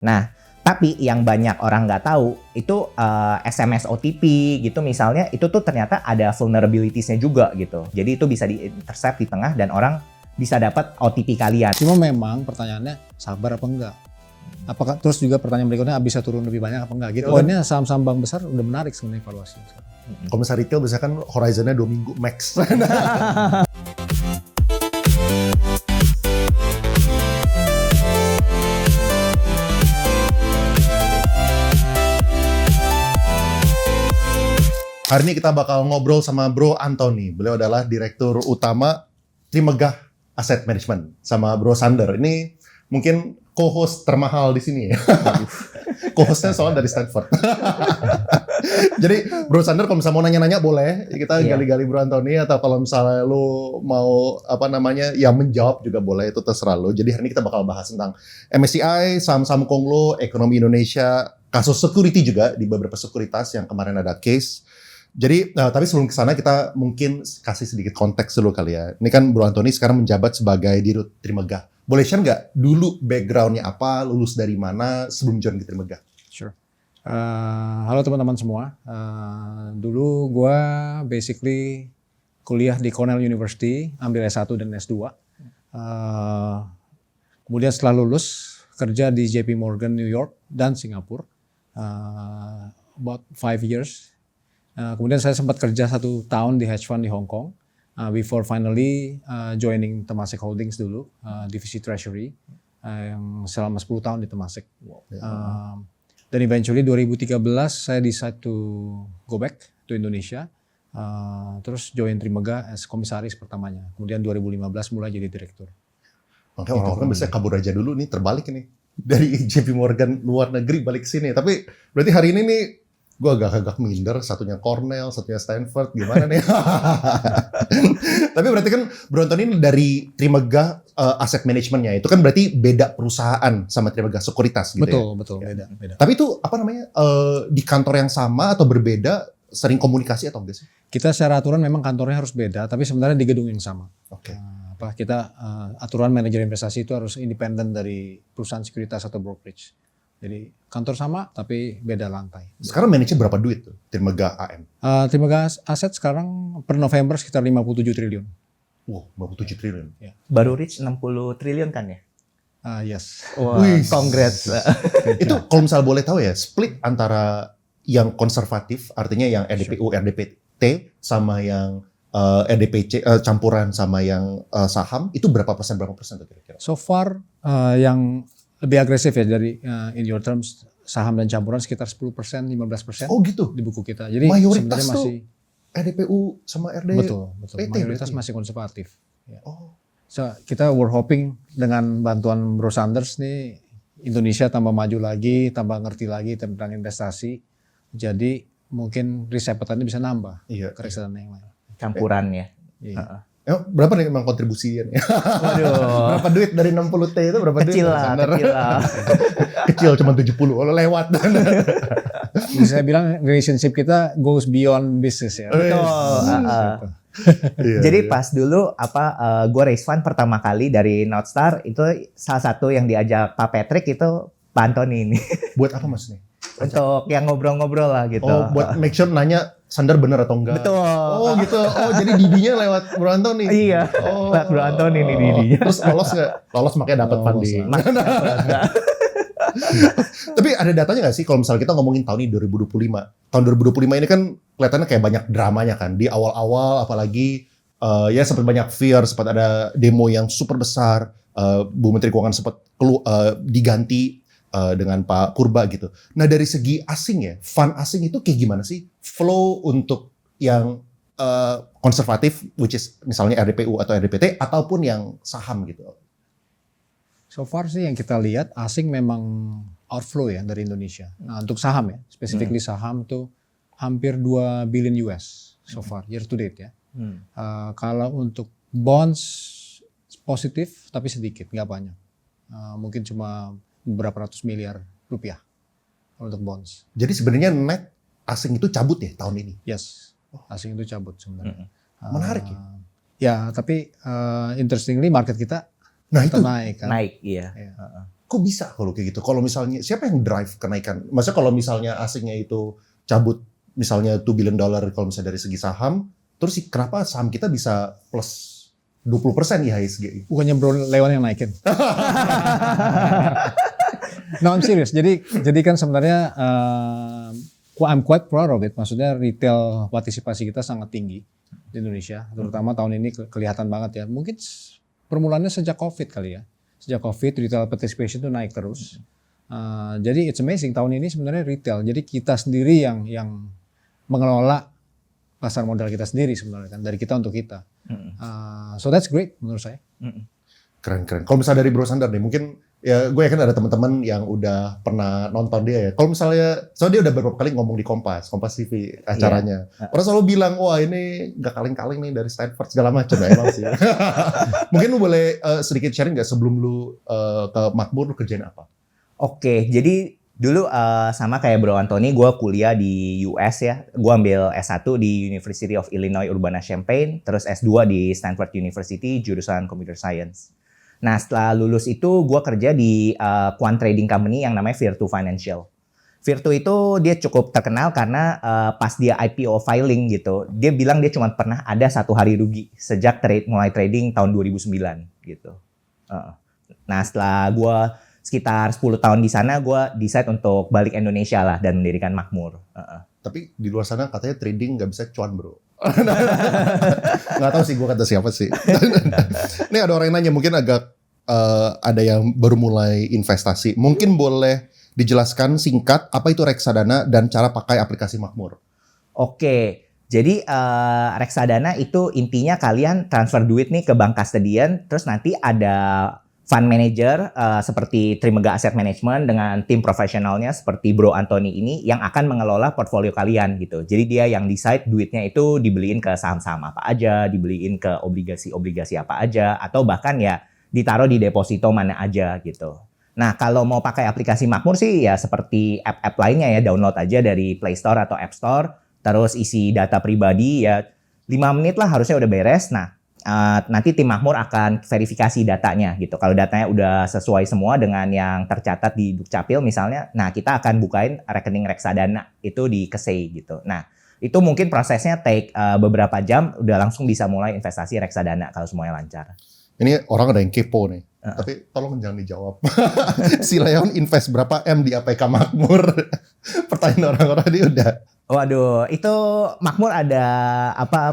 Nah, tapi yang banyak orang nggak tahu itu SMS OTP gitu misalnya itu tuh ternyata ada vulnerabilities-nya juga gitu. Jadi itu bisa di-intercept di tengah dan orang bisa dapat OTP kalian. Cuma memang pertanyaannya sabar apa enggak? Apakah terus juga pertanyaan berikutnya bisa turun lebih banyak apa enggak gitu. Poinnya saham-saham bank besar udah menarik sebenarnya evaluasinya sekarang. Kalau misalnya retail biasanya kan horizonnya 2 minggu max. Hari ini kita bakal ngobrol sama Bro Anthony. Beliau adalah Direktur Utama Trimegah Asset Management. Sama Bro Sander. Ini mungkin co-host termahal di sini ya. Co-hostnya soal dari Stanford. Jadi Bro Sander kalau misalnya mau nanya-nanya boleh. Kita gali-gali Bro Anthony. Atau kalau misalnya lu mau ya menjawab juga boleh. Itu terserah lu. Jadi hari ini kita bakal bahas tentang MSCI, saham-saham konglo, ekonomi Indonesia, kasus security juga di beberapa sekuritas yang kemarin ada case. Jadi, tapi sebelum ke sana kita mungkin kasih sedikit konteks dulu kali ya. Ini kan Bro Anthony sekarang menjabat sebagai Dirut Trimegah. Boleh share nggak dulu background-nya apa, lulus dari mana sebelum join ke Trimegah? Sure. Halo teman-teman semua. Dulu gue basically kuliah di Cornell University, ambil S1 dan S2. Kemudian setelah lulus, kerja di JP Morgan New York dan Singapura. About 5 years. Kemudian saya sempat kerja 1 tahun di hedge fund di Hong Kong before finally joining Temasek Holdings dulu, divisi treasury yang selama 10 tahun di Temasek. Dan eventually 2013 saya decide to go back to Indonesia, terus join Trimegah as komisaris pertamanya. Kemudian 2015 mulai jadi direktur. Oke, orang-orang biasanya kabur aja dulu nih, terbalik nih. Dari JP Morgan luar negeri balik sini. Tapi berarti hari ini nih gue agak minder, satunya Cornell, satunya Stanford, gimana nih? Tapi berarti kan Bro Anthony ini dari Trimegah Asset Management-nya, itu kan berarti beda perusahaan sama Trimegah Sekuritas gitu Betul, ya? beda. Tapi itu di kantor yang sama atau berbeda, sering komunikasi atau enggak sih? Kita secara aturan memang kantornya harus beda, tapi sebenarnya di gedung yang sama. Oke. Kita aturan manajer investasi itu harus independen dari perusahaan sekuritas atau brokerage. Jadi kantor sama tapi beda lantai. Sekarang manage berapa duit tuh Trimegah AM? Trimegah aset sekarang per November sekitar 57 triliun. Wow, 57 triliun. Ya. Baru reach 60 triliun kan ya? Yes. Wah, Wih. congrats. Itu kalau misalnya boleh tahu ya, split antara yang konservatif, artinya yang RDPU, RDPT, sama yang RDPC, campuran sama yang saham, itu berapa persen tuh kira-kira? So far yang lebih agresif ya dari in your terms saham dan campuran sekitar 10%, 15% Oh gitu? di buku kita. Jadi Mayoritas sebenarnya tuh masih RDPU sama RD. betul. Mayoritas berarti? masih konservatif. Ya. Oh. So, kita we're hoping dengan bantuan Bro Sanders nih Indonesia tambah maju lagi, tambah ngerti lagi tentang investasi. Jadi mungkin risk appetite-nya bisa nambah ke reksadana yang lain. Campurannya. Iya. Berapa nih emang kontribusinya? Waduh. Berapa duit dari 60T itu berapa Kecil duit? lah. Kecil cuma 70, lo lewat. Jadi saya bilang relationship kita goes beyond business ya. Betul. Jadi pas dulu gue raise fund pertama kali dari Northstar itu salah satu yang diajak Pak Patrick itu Pak Anthony ini. Buat apa mas nih? Untuk yang ngobrol-ngobrol lah gitu. Oh, buat make sure nanya Sander bener atau enggak? Betul. Oh gitu. Oh jadi Didinya lewat Bro Anthony. Iya. Oh. Lewat Bro Anthony nih Didinya. Terus lolos nggak? Lolos makanya dapat funding. Tapi ada datanya nggak sih kalau misalnya kita ngomongin tahun ini 2025? Tahun 2025 ini kan kelihatannya kayak banyak dramanya kan. Di awal-awal apalagi ya sempat banyak fear, sempat ada demo yang super besar. Bu Menteri Keuangan sempat diganti dengan Pak Purba gitu. Nah dari segi asing ya, fund asing itu kayak gimana sih? Flow untuk yang konservatif, which is misalnya RDPU atau RDPT, ataupun yang saham gitu. So far sih yang kita lihat asing memang outflow ya dari Indonesia. Nah untuk saham ya, specifically saham tuh hampir 2 billion US so far, year to date ya. Kalau untuk bonds positif tapi sedikit, nggak banyak. Mungkin cuma beberapa ratus miliar rupiah untuk bonds. Jadi sebenarnya net asing itu cabut ya tahun ini? Yes, asing itu cabut sebenarnya. Menarik ya? Ya, tapi interestingly market kita itu naik kan. Naik, iya. kok bisa kalau kayak gitu? Kalau misalnya siapa yang drive kenaikan? Maksudnya kalau misalnya asingnya itu cabut misalnya $2 billion kalau misalnya dari segi saham, terus kenapa saham kita bisa plus 20% IHSG? Bukannya Bro Leon yang naikin. No, I'm serious. Jadi kan sebenarnya I'm quite proud of it. Maksudnya retail partisipasi kita sangat tinggi di Indonesia, terutama tahun ini kelihatan banget ya. Mungkin permulaannya sejak COVID kali ya. Sejak COVID retail participation itu naik terus. Jadi it's amazing tahun ini sebenarnya retail. Jadi kita sendiri yang mengelola pasar modal kita sendiri sebenarnya kan, dari kita untuk kita. So that's great menurut saya. Keren. Kalau misalnya dari Bro Sandar nih, mungkin ya gue yakin ada teman-teman yang udah pernah nonton dia ya. Kalau misalnya, soalnya dia udah beberapa kali ngomong di Kompas TV acaranya. Orang selalu bilang, wah ini gak kaleng-kaleng nih dari Stanford segala macam. Emang sih. Mungkin lu boleh sedikit sharing gak sebelum lu ke Makmur lu kerjain apa? Oke, jadi dulu sama kayak Bro Anthony, gue kuliah di US ya. Gue ambil S1 di University of Illinois Urbana-Champaign, terus S2 di Stanford University, jurusan Computer Science. Nah, setelah lulus itu gue kerja di quant trading company yang namanya Virtu Financial. Virtu itu dia cukup terkenal karena pas dia IPO filing gitu, dia bilang dia cuma pernah ada 1 hari rugi sejak mulai trading tahun 2009 gitu. Nah, setelah gue sekitar 10 tahun di sana, gue decide untuk balik Indonesia lah dan mendirikan Makmur. Tapi di luar sana katanya trading nggak bisa cuan bro. Nggak tahu sih gue kata siapa sih. Ini ada orang yang nanya mungkin agak ada yang baru mulai investasi. Mungkin boleh dijelaskan singkat apa itu reksadana dan cara pakai aplikasi Makmur. Oke, jadi reksadana itu intinya kalian transfer duit nih ke bank custodian, terus nanti ada fund manager seperti Trimega Asset Management dengan tim profesionalnya seperti Bro Anthony ini yang akan mengelola portfolio kalian gitu. Jadi dia yang decide duitnya itu dibeliin ke saham-saham apa aja, dibeliin ke obligasi-obligasi apa aja, atau bahkan ya ditaruh di deposito mana aja gitu. Nah, kalau mau pakai aplikasi Makmur sih ya seperti app-app lainnya ya, download aja dari Play Store atau App Store, terus isi data pribadi ya 5 menit lah harusnya udah beres. Nah, nanti tim Makmur akan verifikasi datanya gitu. Kalau datanya udah sesuai semua dengan yang tercatat di Dukcapil misalnya, nah kita akan bukain rekening reksadana itu di Kesei gitu. Nah, itu mungkin prosesnya take beberapa jam udah langsung bisa mulai investasi reksadana kalau semuanya lancar. Ini orang ada yang kepo nih. Tapi tolong jangan dijawab. Si Leon invest berapa M di APK Makmur? Pertanyaan orang-orang ini udah. Waduh, itu Makmur ada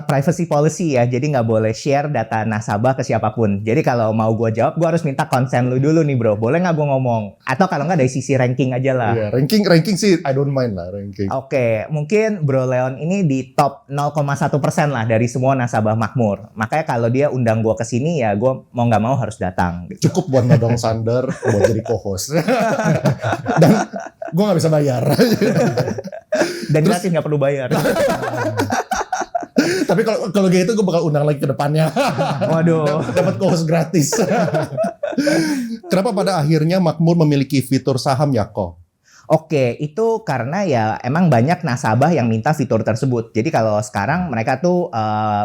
privacy policy ya, jadi nggak boleh share data nasabah ke siapapun. Jadi kalau mau gue jawab, gue harus minta konsen lu dulu nih bro. Boleh nggak gue ngomong? Atau kalau nggak dari sisi ranking aja lah. Iya, ranking sih I don't mind lah ranking. Oke, mungkin Bro Leon ini di top 0,1% lah dari semua nasabah Makmur. Makanya kalau dia undang gue ke sini ya gue mau nggak mau harus datang. Cukup buat nodong Sander, buat jadi co-host. Dan gue nggak bisa bayar. Dan gratis nggak perlu bayar. Tapi kalau gitu gue bakal undang lagi ke depannya. Waduh. Dapat co-host gratis. Kenapa pada akhirnya Makmur memiliki fitur saham Yako? Oke, itu karena ya emang banyak nasabah yang minta fitur tersebut. Jadi kalau sekarang mereka tuh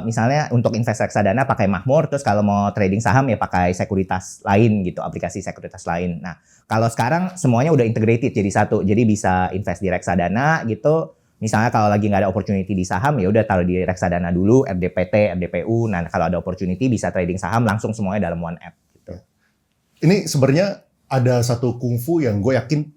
misalnya untuk invest reksadana pakai Makmur, terus kalau mau trading saham ya pakai sekuritas lain gitu, aplikasi sekuritas lain. Nah, kalau sekarang semuanya udah integrated jadi satu. Jadi bisa invest di reksadana gitu. Misalnya kalau lagi nggak ada opportunity di saham ya udah taruh di reksadana dulu, RDPT, RDPU. Nah, kalau ada opportunity bisa trading saham langsung semuanya dalam one app gitu. Ini sebenarnya ada satu kungfu yang gue yakin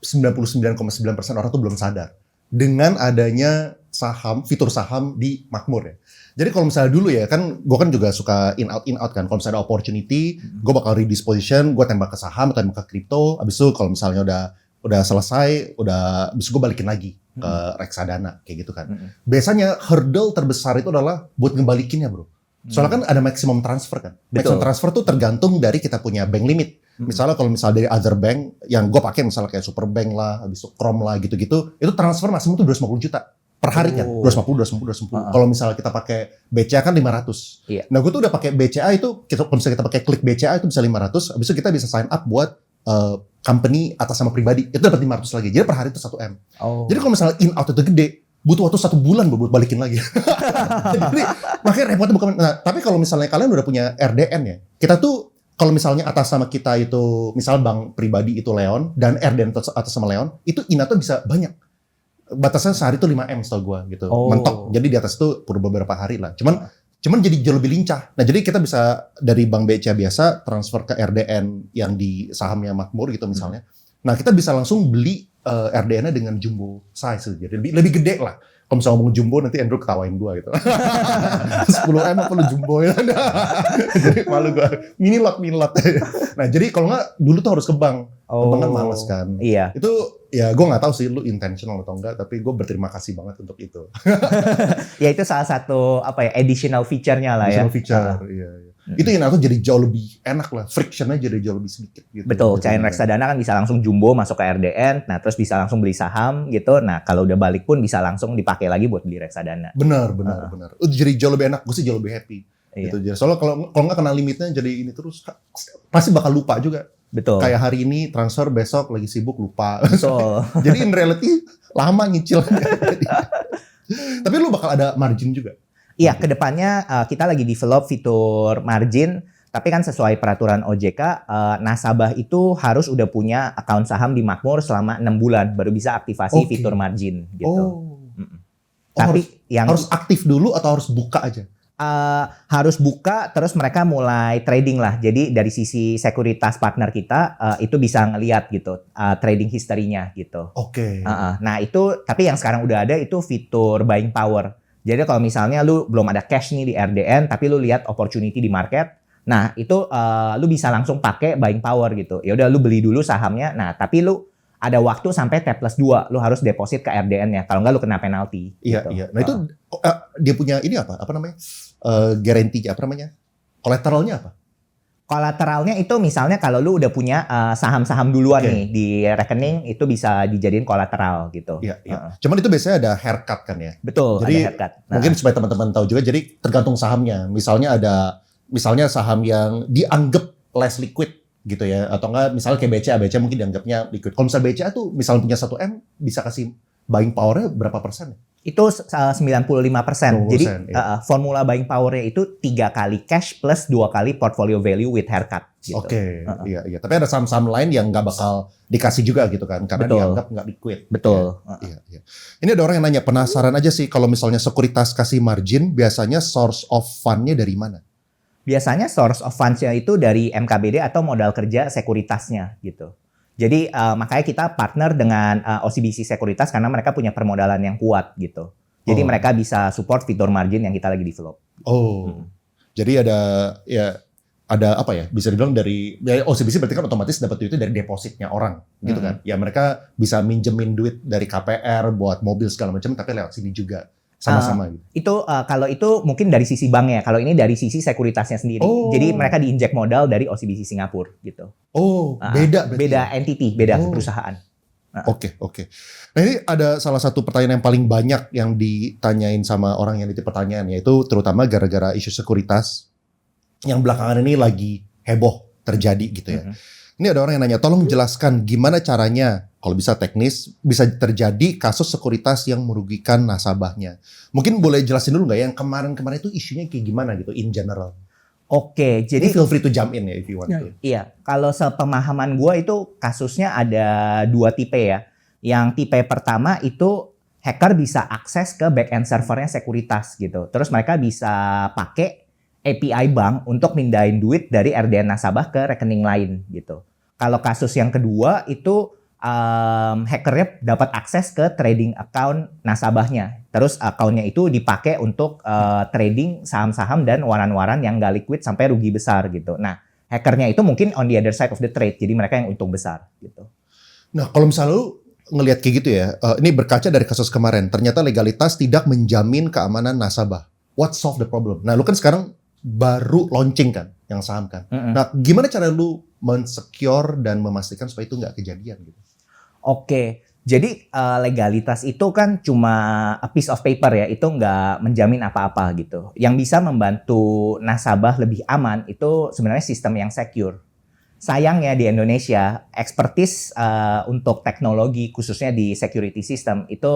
99,9% orang tuh belum sadar. Dengan adanya saham, fitur saham di Makmur ya. Jadi kalau misalnya dulu ya kan, gue kan juga suka in out kan. Kalau misalnya ada opportunity, gue bakal redisposition, gue tembak ke saham, atau tembak ke kripto. Abis itu kalau misalnya udah selesai, abis itu gue balikin lagi ke reksadana kayak gitu kan. Biasanya hurdle terbesar itu adalah buat ngembalikinnya bro. Soalnya kan ada maximum transfer kan. Betul. Maximum transfer tuh tergantung dari kita punya bank limit. Misalnya kalau misalnya dari other bank yang gue pakai misalnya kayak Superbank lah, habis itu Chrome lah gitu-gitu, itu transfer maksimum tuh 250 juta per hari kan. 250. Kalau misalnya kita pakai BCA kan 500. Iya. Nah, gue tuh udah pakai BCA itu, kalau misalnya kita pakai klik BCA itu bisa 500, habis itu kita bisa sign up buat company atas nama pribadi, itu dapat 500 lagi. Jadi per hari itu 1 M. Jadi kalau misalnya in out itu gede, butuh waktu 1 bulan buat balikin lagi. Jadi makanya repotnya bukan. Nah, tapi kalau misalnya kalian udah punya RDN ya, kita tuh kalau misalnya atas nama kita itu, misal bank pribadi itu Leon, dan RDN atas nama Leon, itu INA tuh bisa banyak. Batasnya sehari tuh 5M setahu gua gitu. Oh. Mentok. Jadi di atas itu perlu beberapa hari lah. Cuman jadi jauh lebih lincah. Nah, jadi kita bisa dari bank BCA biasa transfer ke RDN yang di sahamnya Makmur gitu misalnya. Nah, kita bisa langsung beli RDN-nya dengan jumbo size. Jadi lebih gede lah. Kalau misalnya ngomong jumbo nanti Andrew ketawain gua gitu. 10M apa lu jumbo ya? Jadi malu gua. Mini lot. Nah, jadi kalau nggak dulu tuh harus ke bank. Ke bank kan males kan. Iya. Itu ya gue nggak tahu sih lu intentional atau enggak, tapi gue berterima kasih banget untuk itu. Ya itu salah satu additional feature-nya lah ya. Additional feature, iya. Itu yang aku jadi jauh lebih enak lah, frictionnya jadi jauh lebih sedikit gitu. Betul, cain reksadana kan bisa langsung jumbo masuk ke RDN, nah terus bisa langsung beli saham gitu. Nah kalau udah balik pun bisa langsung dipakai lagi buat beli reksadana. Benar. Jadi jauh lebih enak, gue sih jauh lebih happy. Iya. Gitu. Soalnya kalau nggak kena limitnya jadi ini terus pasti bakal lupa juga. Betul. Kayak hari ini transfer, besok lagi sibuk lupa. Betul. Jadi in reality lama nyicil. Tapi lu bakal ada margin juga. Iya, kedepannya kita lagi develop fitur margin, tapi kan sesuai peraturan OJK, nasabah itu harus udah punya account saham di Makmur selama 6 bulan baru bisa aktivasi fitur margin gitu. Tapi harus aktif dulu atau harus buka aja? Harus buka, terus mereka mulai trading lah. Jadi dari sisi sekuritas partner kita itu bisa ngelihat gitu trading history-nya gitu. Oke. Nah itu, tapi yang sekarang udah ada itu fitur buying power. Jadi kalau misalnya lu belum ada cash nih di RDN, tapi lu lihat opportunity di market, nah itu lu bisa langsung pakai buying power gitu. Ya udah lu beli dulu sahamnya, nah tapi lu ada waktu sampai T+2, lu harus deposit ke RDN-nya. Kalau nggak lu kena penalti. Iya, gitu. iya. Nah itu dia punya ini apa namanya? Guarantee apa namanya? Kolateralnya apa? Kolateralnya itu misalnya kalau lu udah punya saham-saham duluan nih di rekening, itu bisa dijadiin kolateral gitu. Iya. Cuman itu biasanya ada haircut kan ya? Betul, jadi, ada haircut. Mungkin supaya teman-teman tahu juga, jadi tergantung sahamnya. Misalnya saham yang dianggap less liquid gitu ya, atau enggak misalnya kayak BCA mungkin dianggapnya liquid. Kalau misalnya BCA tuh misalnya punya 1M, bisa kasih buying power-nya berapa persen? Itu 95%. Jadi iya. Formula buying power-nya itu 3 kali cash plus 2 kali portfolio value with haircut. Gitu. Oke, iya. Tapi ada saham-saham lain yang nggak bakal dikasih juga gitu kan, karena dianggap nggak liquid. Betul. Iya. Ini ada orang yang nanya, penasaran aja sih kalau misalnya sekuritas kasih margin, biasanya source of fund-nya dari mana? Biasanya source of funds-nya itu dari MKBD atau modal kerja sekuritasnya gitu. Jadi makanya kita partner dengan OCBC Sekuritas karena mereka punya permodalan yang kuat gitu. Jadi mereka bisa support fitur margin yang kita lagi develop. Jadi ada apa ya? Bisa dibilang dari OCBC berarti kan otomatis dapat duitnya dari depositnya orang gitu kan. Ya mereka bisa minjemin duit dari KPR buat mobil segala macam tapi lewat sini juga. Sama-sama gitu. Itu kalau itu mungkin dari sisi banknya, kalau ini dari sisi sekuritasnya sendiri. Jadi mereka diinjek modal dari OCBC Singapura gitu. Beda entity, beda perusahaan. Oke. Nah ini ada salah satu pertanyaan yang paling banyak yang ditanyain sama orang yang nitip pertanyaan, yaitu terutama gara-gara isu sekuritas yang belakangan ini lagi heboh terjadi gitu ya. Ini ada orang yang nanya, tolong jelaskan gimana caranya, kalau bisa teknis, bisa terjadi kasus sekuritas yang merugikan nasabahnya. Mungkin boleh jelasin dulu nggak yang kemarin-kemarin itu isunya kayak gimana gitu, in general. Oke, jadi feel free to jump in ya if you want to. Iya, kalau sepemahaman gue itu kasusnya ada 2 tipe ya. Yang tipe pertama itu hacker bisa akses ke back-end servernya sekuritas gitu. Terus mereka bisa pakai API bank untuk mindahin duit dari RDN nasabah ke rekening lain gitu. Kalau kasus yang kedua itu hackernya dapat akses ke trading account nasabahnya. Terus accountnya itu dipakai untuk trading saham-saham dan waran-waran yang nggak liquid sampai rugi besar gitu. Nah, hackernya itu mungkin on the other side of the trade. Jadi mereka yang untung besar gitu. Nah, kalau misalnya lu ngelihat kayak gitu ya, ini berkaca dari kasus kemarin. Ternyata legalitas tidak menjamin keamanan nasabah. What solve the problem? Nah, lu kan sekarang baru launching kan, yang saham kan. Nah, gimana cara lu men-secure dan memastikan supaya itu nggak kejadian gitu? Oke, jadi legalitas itu kan cuma a piece of paper ya, itu nggak menjamin apa-apa gitu. Yang bisa membantu nasabah lebih aman itu sebenarnya sistem yang secure. Sayangnya di Indonesia, expertise untuk teknologi khususnya di security system itu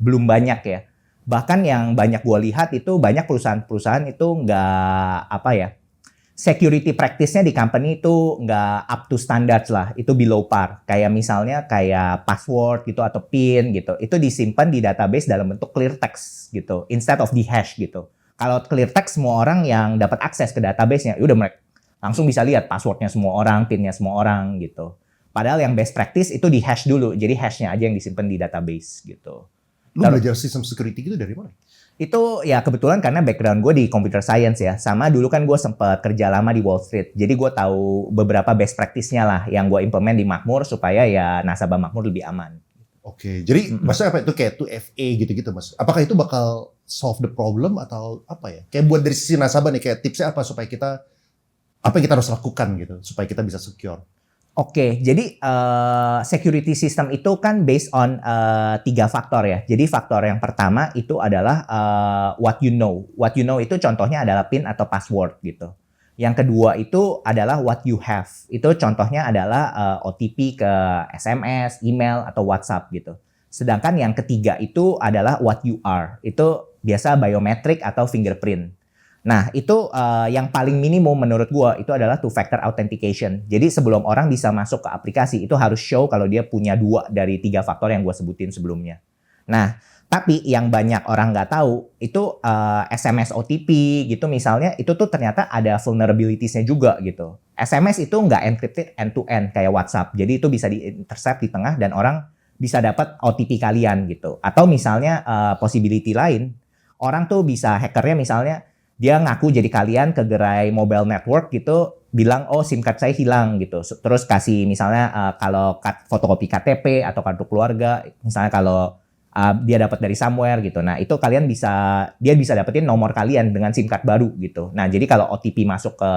belum banyak ya. Bahkan yang banyak gue lihat itu banyak perusahaan-perusahaan itu nggak security practice-nya di company itu nggak up to standards lah, itu below par. Kayak misalnya kayak password gitu atau PIN gitu, itu disimpan di database dalam bentuk clear text gitu, instead of di hash gitu. Kalau clear text semua orang yang dapat akses ke database-nya, ya udah mereka langsung bisa lihat passwordnya semua orang, PIN-nya semua orang gitu. Padahal yang best practice itu di hash dulu, jadi hash-nya aja yang disimpan di database gitu. Lu belajar sistem security gitu dari mana? Itu ya kebetulan karena background gue di computer science ya. Sama dulu kan gue sempat kerja lama di Wall Street. Jadi gue tahu beberapa best practice-nya lah yang gue implement di Makmur supaya ya nasabah Makmur lebih aman. Oke, jadi maksudnya apa itu kayak 2FA gitu-gitu Mas? Apakah itu bakal solve the problem atau apa ya? Kayak buat dari sisi nasabah nih, kayak tipsnya apa supaya kita, apa yang kita harus lakukan gitu supaya kita bisa secure? Oke, jadi security system itu kan based on 3 faktor ya. Jadi faktor yang pertama itu adalah what you know. What you know itu contohnya adalah PIN atau password gitu. Yang kedua itu adalah what you have. Itu contohnya adalah OTP ke SMS, email, atau WhatsApp gitu. Sedangkan yang ketiga itu adalah what you are. Itu biasa biometric atau fingerprint. Nah, itu yang paling minimum menurut gua itu adalah two-factor authentication. Jadi sebelum orang bisa masuk ke aplikasi, itu harus show kalau dia punya 2 dari 3 faktor yang gua sebutin sebelumnya. Nah, tapi yang banyak orang nggak tahu, itu SMS OTP gitu misalnya, itu tuh ternyata ada vulnerabilities-nya juga gitu. SMS itu nggak encrypted end-to-end kayak WhatsApp. Jadi itu bisa di-intercept di tengah dan orang bisa dapat OTP kalian gitu. Atau misalnya possibility lain, orang tuh bisa hackernya misalnya, dia ngaku jadi kalian ke gerai mobile network gitu, bilang oh SIM card saya hilang gitu. Terus kasih misalnya kalau fotokopi KTP atau kartu keluarga, misalnya kalau dia dapat dari somewhere gitu. Nah, itu dia bisa dapetin nomor kalian dengan SIM card baru gitu. Nah, jadi kalau OTP masuk ke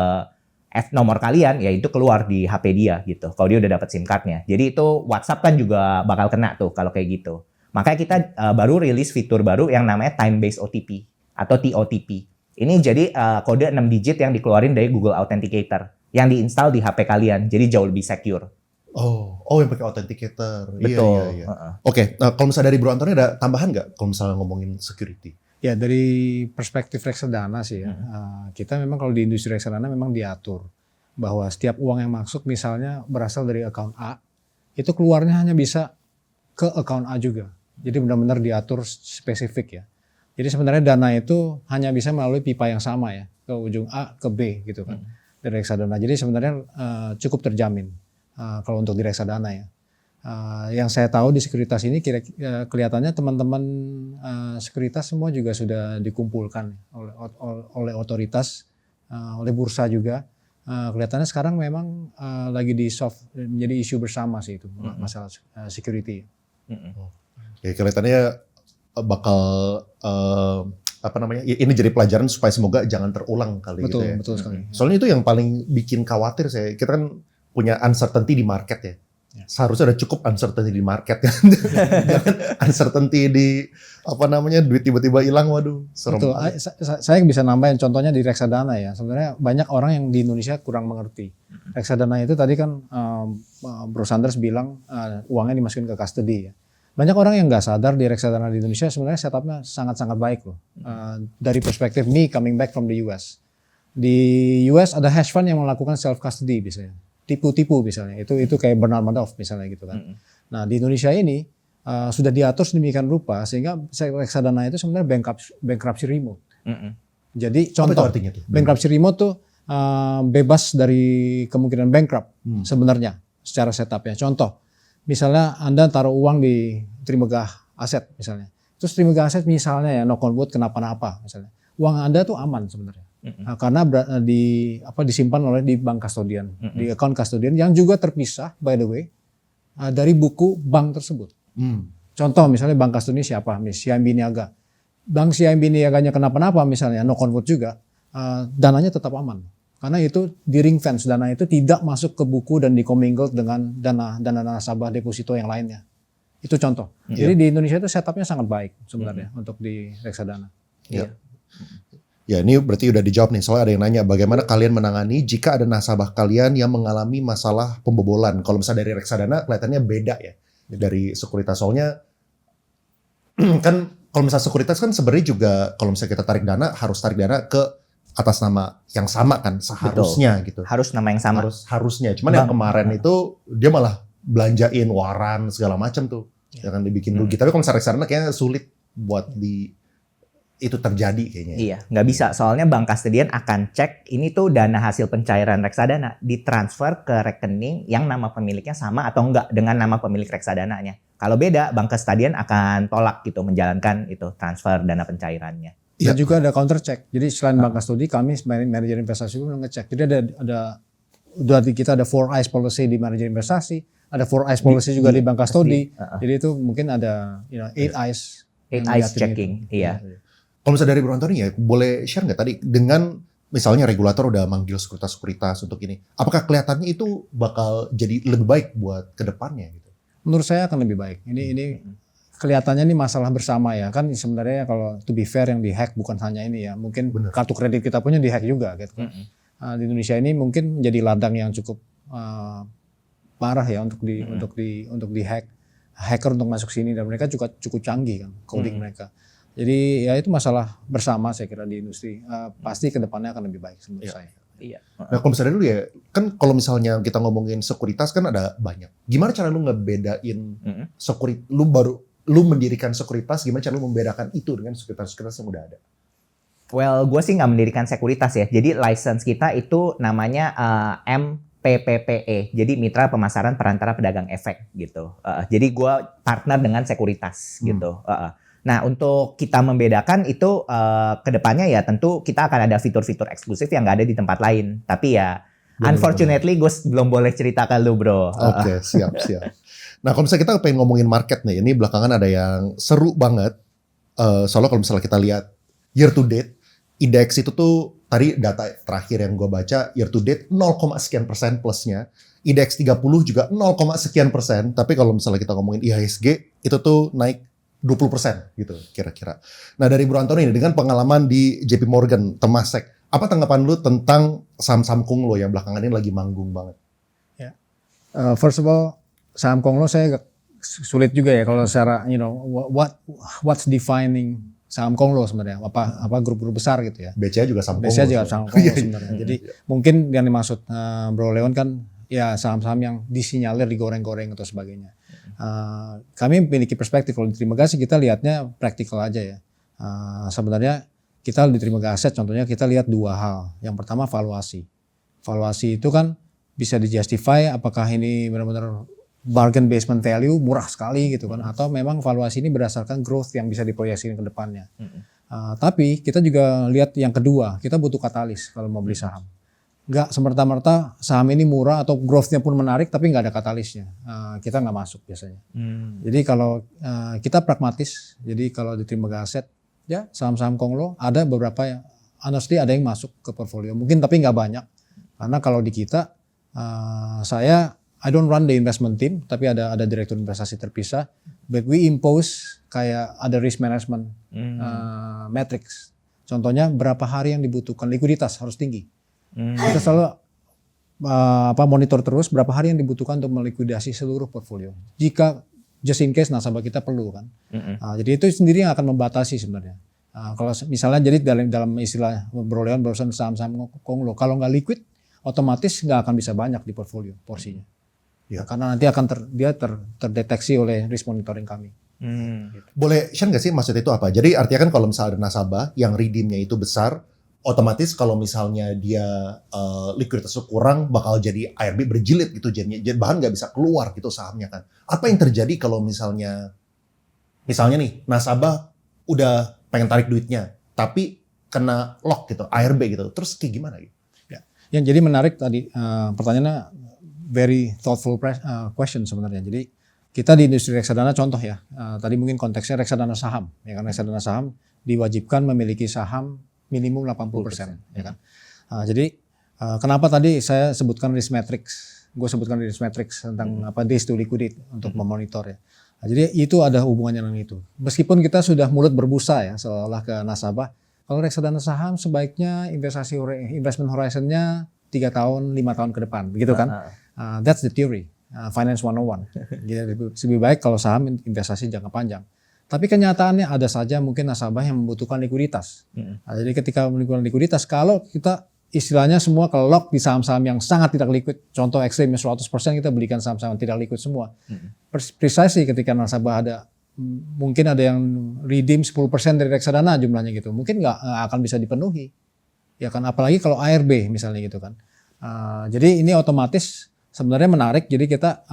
nomor kalian, ya itu keluar di HP dia gitu. Kalau dia udah dapat SIM cardnya. Jadi itu WhatsApp kan juga bakal kena tuh kalau kayak gitu. Makanya kita baru rilis fitur baru yang namanya time based OTP atau TOTP. Ini jadi kode 6 digit yang dikeluarin dari Google Authenticator yang diinstal di HP kalian, jadi jauh lebih secure. Oh yang pakai authenticator. Betul. Iya. Oke, kalau misalnya dari Bro Antoni ada tambahan nggak kalau misalnya ngomongin security? Ya dari perspektif reksadana sih ya, kita memang kalau di industri reksadana memang diatur bahwa setiap uang yang masuk misalnya berasal dari account A, itu keluarnya hanya bisa ke account A juga. Jadi benar-benar diatur spesifik ya. Jadi sebenarnya dana itu hanya bisa melalui pipa yang sama ya, ke ujung A ke B gitu kan, dari reksadana. Jadi sebenarnya cukup terjamin kalau untuk di reksadana ya. Yang saya tahu di sekuritas ini kelihatannya teman-teman sekuritas semua juga sudah dikumpulkan oleh otoritas, oleh bursa juga. Kelihatannya sekarang memang lagi di solve menjadi isu bersama sih itu masalah security. Ya kelihatannya bakal ini jadi pelajaran supaya semoga jangan terulang kali betul, gitu ya. Betul sekali. Soalnya itu yang paling bikin khawatir saya. Kita kan punya uncertainty di market ya. Seharusnya ada cukup uncertainty di market kan. Jangan uncertainty di duit tiba-tiba hilang, waduh serem. Betul. Saya bisa nambahin contohnya di reksadana ya. Sebenarnya banyak orang yang di Indonesia kurang mengerti. Reksadana itu tadi kan Bro Sanders bilang uangnya dimasukin ke custody ya. Banyak orang yang nggak sadar di reksadana di Indonesia sebenarnya setupnya sangat-sangat baik loh. Dari perspektif me coming back from the US. Di US ada hedge fund yang melakukan self custody biasanya. Tipu-tipu misalnya. Itu kayak Bernard Madoff misalnya gitu kan. Nah di Indonesia ini sudah diatur sedemikian rupa sehingga reksadana itu sebenarnya bankruptcy remote. Jadi contoh bankruptcy remote tuh bebas dari kemungkinan bankrupt sebenarnya secara setupnya. Contoh. Misalnya Anda taruh uang di Trimegah Aset misalnya. Terus Trimegah Aset misalnya ya no wood kenapa-napa misalnya. Uang Anda tuh aman sebenarnya. Karena disimpan di bank custodian, di account custodian yang juga terpisah by the way dari buku bank tersebut. Contoh misalnya bank custodian siapa? CIMB Niaga. Bank CIMB Niaganya kenapa-napa misalnya no wood juga, dananya tetap aman. Karena itu di ring fence, dana itu tidak masuk ke buku dan di-commingled dengan dana nasabah deposito yang lainnya. Itu contoh. Jadi di Indonesia itu setupnya sangat baik sebenarnya untuk di reksadana. Iya. Ya ini berarti udah dijawab nih. Soalnya ada yang nanya bagaimana kalian menangani jika ada nasabah kalian yang mengalami masalah pembobolan. Kalau misalnya dari reksadana kelihatannya beda ya dari sekuritas. Soalnya kan kalau misalnya sekuritas kan sebenarnya juga kalau misalnya kita tarik dana harus tarik dana ke atas nama yang sama kan seharusnya gitu. Harus nama yang sama. Harusnya. Cuman yang kemarin itu dia malah belanjain waran segala macam tuh. Ya kan dibikin rugi. Tapi kalau misalnya reksadana kayaknya sulit buat itu terjadi kayaknya. Iya, nggak bisa. Soalnya bank kastodian akan cek ini tuh dana hasil pencairan reksadana ditransfer ke rekening yang nama pemiliknya sama atau enggak dengan nama pemilik reksadananya. Kalau beda, bank kastodian akan tolak gitu menjalankan itu transfer dana pencairannya. Dan juga ada counter check. Jadi selain bank kastodi, kami manajer investasi juga ngecek. Jadi kita ada 4 eyes policy di manajer investasi, ada 4 eyes policy juga di bank kastodi. Jadi itu mungkin ada 8 eyes. 8 eyes checking, iya. Kalau misalnya dari Bro Antoni ya, boleh share nggak tadi dengan misalnya regulator udah manggil sekuritas untuk ini, apakah kelihatannya itu bakal jadi lebih baik buat kedepannya gitu? Menurut saya akan lebih baik. Ini kelihatannya ini masalah bersama ya kan, sebenarnya kalau to be fair yang dihack bukan hanya ini ya, mungkin kartu kredit kita punya dihack juga gitu kan. Di Indonesia ini mungkin menjadi ladang yang cukup parah ya untuk dihack, hacker untuk masuk sini, dan mereka juga cukup canggih kan coding mereka. Jadi ya itu masalah bersama saya kira di industri. Pasti kedepannya akan lebih baik menurut saya. Iya. Nah kalau misalnya dulu ya, kan kalau misalnya kita ngomongin sekuritas kan ada banyak. Gimana cara lu ngebedain lu mendirikan sekuritas, gimana cara lu membedakan itu dengan sekuritas-sekuritas yang udah ada? Well, gue sih nggak mendirikan sekuritas ya. Jadi license kita itu namanya MPPPE. Jadi Mitra Pemasaran Perantara Pedagang Efek gitu. Jadi gue partner dengan sekuritas gitu. Nah untuk kita membedakan itu kedepannya ya tentu kita akan ada fitur-fitur eksklusif yang nggak ada di tempat lain. Tapi ya unfortunately gue belum boleh cerita ke lu bro. Oke, siap. Nah kalau misalnya kita pengen ngomongin market nih, ini belakangan ada yang seru banget. Soalnya kalau misalnya kita lihat year to date, indeks itu tuh tadi data terakhir yang gue baca, year to date 0, sekian persen plusnya. Indeks 30 juga 0, sekian persen. Tapi kalau misalnya kita ngomongin IHSG, itu tuh naik 20% gitu kira-kira. Nah dari Bro Antoni ini dengan pengalaman di JP Morgan, Temasek, apa tanggapan lu tentang saham-saham Konglo yang belakangan ini lagi manggung banget? Ya. First of all, saham Konglo saya sulit juga ya kalau secara what's defining saham Konglo sebenarnya, apa grup-grup besar gitu ya. BCA juga saham Konglo. BCA juga saham Konglo sebenarnya. Jadi mungkin yang dimaksud Bro Leon kan ya saham-saham yang disinyalir digoreng-goreng atau sebagainya. Kami memiliki perspektif kalau di Trimegah sih kita lihatnya praktikal aja ya. Sebenarnya kita di Trimegah Aset contohnya kita lihat 2 hal. Yang pertama valuasi. Valuasi itu kan bisa dijustify apakah ini benar-benar bargain basement value murah sekali gitu kan, atau memang valuasi ini berdasarkan growth yang bisa diproyeksikan ke depannya. Tapi kita juga lihat yang kedua, kita butuh katalis kalau mau beli saham. Nggak semerta-merta saham ini murah atau growth-nya pun menarik tapi nggak ada katalisnya, kita nggak masuk biasanya. Jadi kalau kita pragmatis, jadi kalau di Trimegah Aset ya saham-saham Konglo ada beberapa yang honestly ada yang masuk ke portfolio mungkin tapi nggak banyak, karena kalau di kita I don't run the investment team, tapi ada direktur investasi terpisah, but we impose kayak ada risk management metrics. Contohnya berapa hari yang dibutuhkan, likuiditas harus tinggi. Kita selalu monitor terus berapa hari yang dibutuhkan untuk melikuidasi seluruh portfolio. Jika just in case nasabah kita perlu kan. Jadi itu sendiri yang akan membatasi sebenarnya. Kalau misalnya jadi dalam istilah Bro Leon barusan saham-saham Konglo, kalau nggak liquid otomatis nggak akan bisa banyak di portfolio porsinya. Ya. Karena nanti akan terdeteksi oleh risk monitoring kami. Gitu. Boleh share nggak sih maksudnya itu apa? Jadi artinya kan kalau misalnya ada nasabah yang redeemnya itu besar, otomatis kalau misalnya dia likuiditasnya kurang bakal jadi ARB berjilid gitu jadinya, bahkan nggak bisa keluar gitu sahamnya kan. Apa yang terjadi kalau misalnya nih nasabah udah pengen tarik duitnya tapi kena lock gitu ARB gitu, terus kayak gimana gitu? Ya. Yang jadi menarik tadi pertanyaannya very thoughtful question sebenarnya. Jadi kita di industri reksadana contoh ya, tadi mungkin konteksnya reksadana saham, ya kan reksadana saham diwajibkan memiliki saham minimum 80%, ya kan. Jadi kenapa tadi saya sebutkan risk matrix, gue sebutkan risk matrix tentang days to liquidate untuk memonitor ya. Jadi itu ada hubungannya dengan itu. Meskipun kita sudah mulut berbusa ya seolah ke nasabah, kalau reksadana saham sebaiknya investment horizon-nya 3 tahun, 5 tahun ke depan, begitu kan? That's the theory, finance 101. Jadi lebih baik kalau saham investasi jangka panjang. Tapi kenyataannya ada saja mungkin nasabah yang membutuhkan likuiditas. Nah, jadi ketika membutuhkan likuiditas, kalau kita istilahnya semua kelok di saham-saham yang sangat tidak liquid, contoh ekstrimnya 100% kita belikan saham-saham yang tidak liquid semua. Precisely ketika nasabah ada, mungkin ada yang redeem 10% dari reksadana jumlahnya gitu, mungkin nggak akan bisa dipenuhi. Ya kan, apalagi kalau ARB misalnya gitu kan. Jadi ini otomatis sebenarnya menarik, jadi kita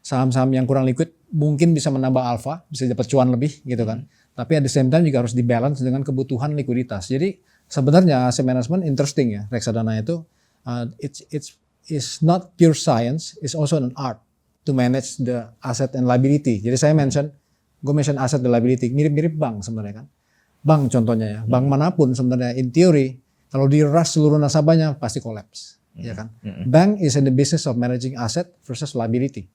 saham-saham yang kurang liquid mungkin bisa menambah alfa, bisa dapat cuan lebih gitu kan. Tapi at the same time juga harus dibalance dengan kebutuhan likuiditas. Jadi sebenarnya asset management interesting ya, reksadana itu it's not pure science, it's also an art to manage the asset and liability. Jadi saya mention asset and liability mirip-mirip bank sebenarnya kan. Bank contohnya ya, bank manapun sebenarnya in theory kalau diras seluruh nasabahnya pasti collapse, ya kan. Bank is in the business of managing asset versus liability.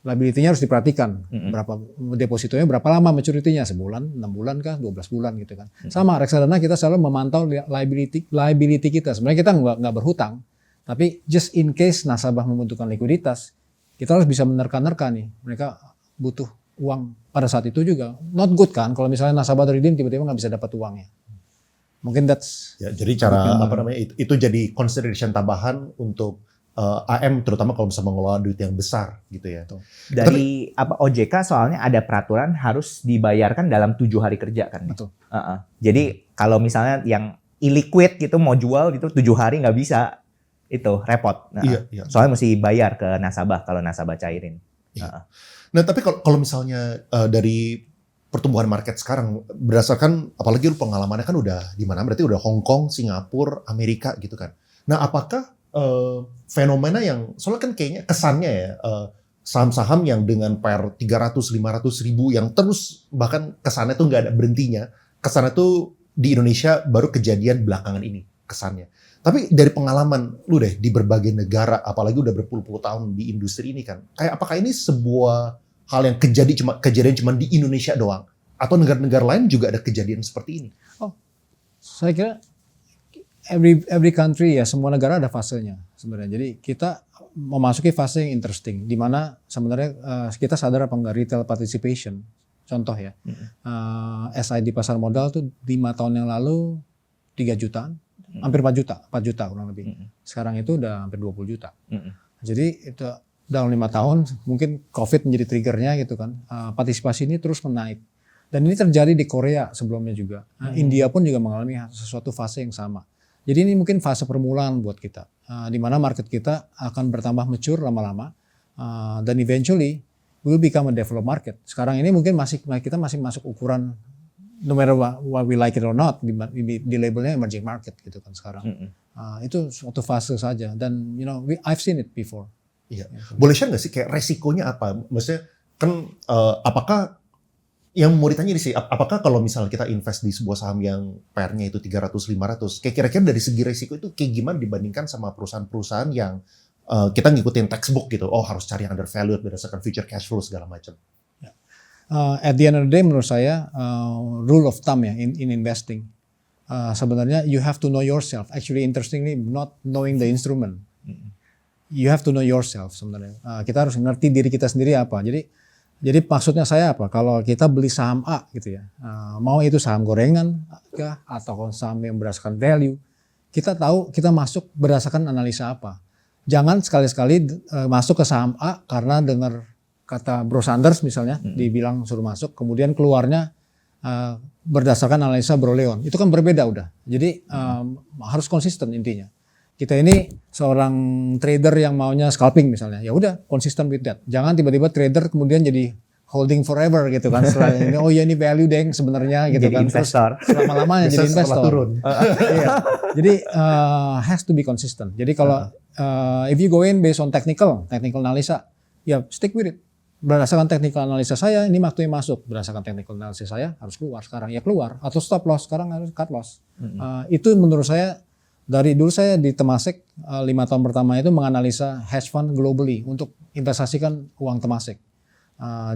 Liability-nya harus diperhatikan, berapa depositonya, berapa lama maturity-nya, sebulan, 6 bulan kah, 12 bulan gitu kan. Sama reksadana kita selalu memantau liability kita. Sebenarnya kita nggak berhutang, tapi just in case nasabah membutuhkan likuiditas, kita harus bisa menerka-nerka nih, mereka butuh uang pada saat itu juga. Not good kan, kalau misalnya nasabah redeem tiba-tiba nggak bisa dapat uangnya. Mungkin that's ya, jadi cara apa namanya itu jadi consideration tambahan untuk AM, terutama kalau bisa mengelola duit yang besar gitu ya. Dari OJK soalnya ada peraturan harus dibayarkan dalam 7 hari kerja kan. Betul. Jadi kalau misalnya yang illiquid gitu mau jual gitu 7 hari nggak bisa, itu repot. Iya. Soalnya mesti bayar ke nasabah kalau nasabah cairin. Iya. Nah tapi kalau misalnya dari pertumbuhan market sekarang berdasarkan apalagi pengalamannya kan udah di mana, berarti udah Hong Kong, Singapura, Amerika gitu kan. Nah apakah fenomena yang soalnya kan kayaknya kesannya ya saham-saham yang dengan per 300-500 ribu yang terus bahkan kesannya tuh nggak ada berhentinya, kesannya tuh di Indonesia baru kejadian belakangan ini kesannya. Tapi dari pengalaman lu deh di berbagai negara, apalagi udah berpuluh-puluh tahun di industri ini kan, kayak apakah ini sebuah hal yang kejadian cuma di Indonesia doang, atau negara-negara lain juga ada kejadian seperti ini? Oh, saya kira every country ya, semua negara ada fasenya sebenarnya. Jadi kita memasuki fase yang interesting, di mana sebenarnya kita sadar apa enggak retail participation. Contoh ya, SI di pasar modal tuh 5 tahun yang lalu 3 jutaan, hampir 4 juta kurang lebih. Sekarang itu udah hampir 20 juta. Jadi itu dalam 5 tahun mungkin COVID menjadi triggernya gitu kan. Partisipasi ini terus menaik. Dan ini terjadi di Korea sebelumnya juga. India pun juga mengalami sesuatu fase yang sama. Jadi ini mungkin fase permulaan buat kita, di mana market kita akan bertambah mature lama-lama, dan eventually will become a developed market. Sekarang ini mungkin kita masih masuk ukuran no matter what we like it or not di labelnya emerging market gitu kan sekarang. Itu suatu fase saja dan I've seen it before. Iya. Boleh share nggak sih kayak resikonya apa? Maksudnya kan apakah yang mau ditanya sih, apakah kalau misalnya kita invest di sebuah saham yang PER-nya itu 300-500, kayak kira-kira dari segi resiko itu kayak gimana dibandingkan sama perusahaan-perusahaan yang kita ngikutin textbook gitu, oh harus cari yang undervalued berdasarkan future cash flow segala macam. At the end of the day menurut saya rule of thumb ya in investing, sebenarnya you have to know yourself. Actually interestingly not knowing the instrument. You have to know yourself sebenarnya. Kita harus ngerti diri kita sendiri apa. Jadi maksudnya saya apa? Kalau kita beli saham A gitu ya, mau itu saham gorengan kah atau saham yang berdasarkan value, kita tahu kita masuk berdasarkan analisa apa. Jangan sekali-sekali masuk ke saham A karena dengar kata Bro Sanders misalnya, dibilang suruh masuk, kemudian keluarnya berdasarkan analisa Bro Leon. Itu kan berbeda udah. Jadi harus konsisten intinya. Kita ini seorang trader yang maunya scalping misalnya, ya udah konsisten with that. Jangan tiba-tiba trader kemudian jadi holding forever gitu kan. Setelah ini, oh ya ini value deng sebenarnya gitu jadi kan. Investor. Selama-lamanya jadi investor. Turun. Iya. Jadi has to be consistent. Jadi kalau if you go in based on technical analisa, ya stick with it. Berdasarkan technical analisa saya, ini waktunya masuk. Berdasarkan technical analisa saya harus keluar sekarang, ya keluar. Atau stop loss sekarang harus cut loss. Itu menurut saya. Dari dulu saya di Temasek 5 tahun pertama itu menganalisa hedge fund globally untuk investasikan uang Temasek.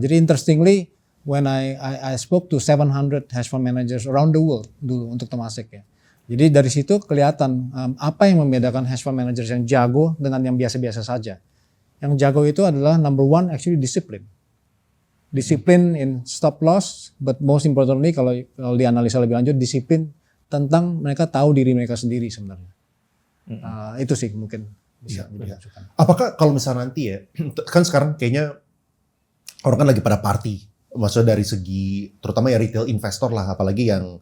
Jadi interestingly when I spoke to 700 hedge fund managers around the world dulu untuk Temasek ya. Jadi dari situ kelihatan apa yang membedakan hedge fund managers yang jago dengan yang biasa-biasa saja. Yang jago itu adalah number one actually disiplin. Disiplin in stop loss, but most importantly kalau dianalisa lebih lanjut, disiplin tentang mereka tahu diri mereka sendiri sebenarnya. Itu sih mungkin bisa jadi masukan. Apakah kalau misalnya nanti ya, kan sekarang kayaknya orang kan lagi pada party, maksudnya dari segi terutama ya retail investor lah, apalagi yang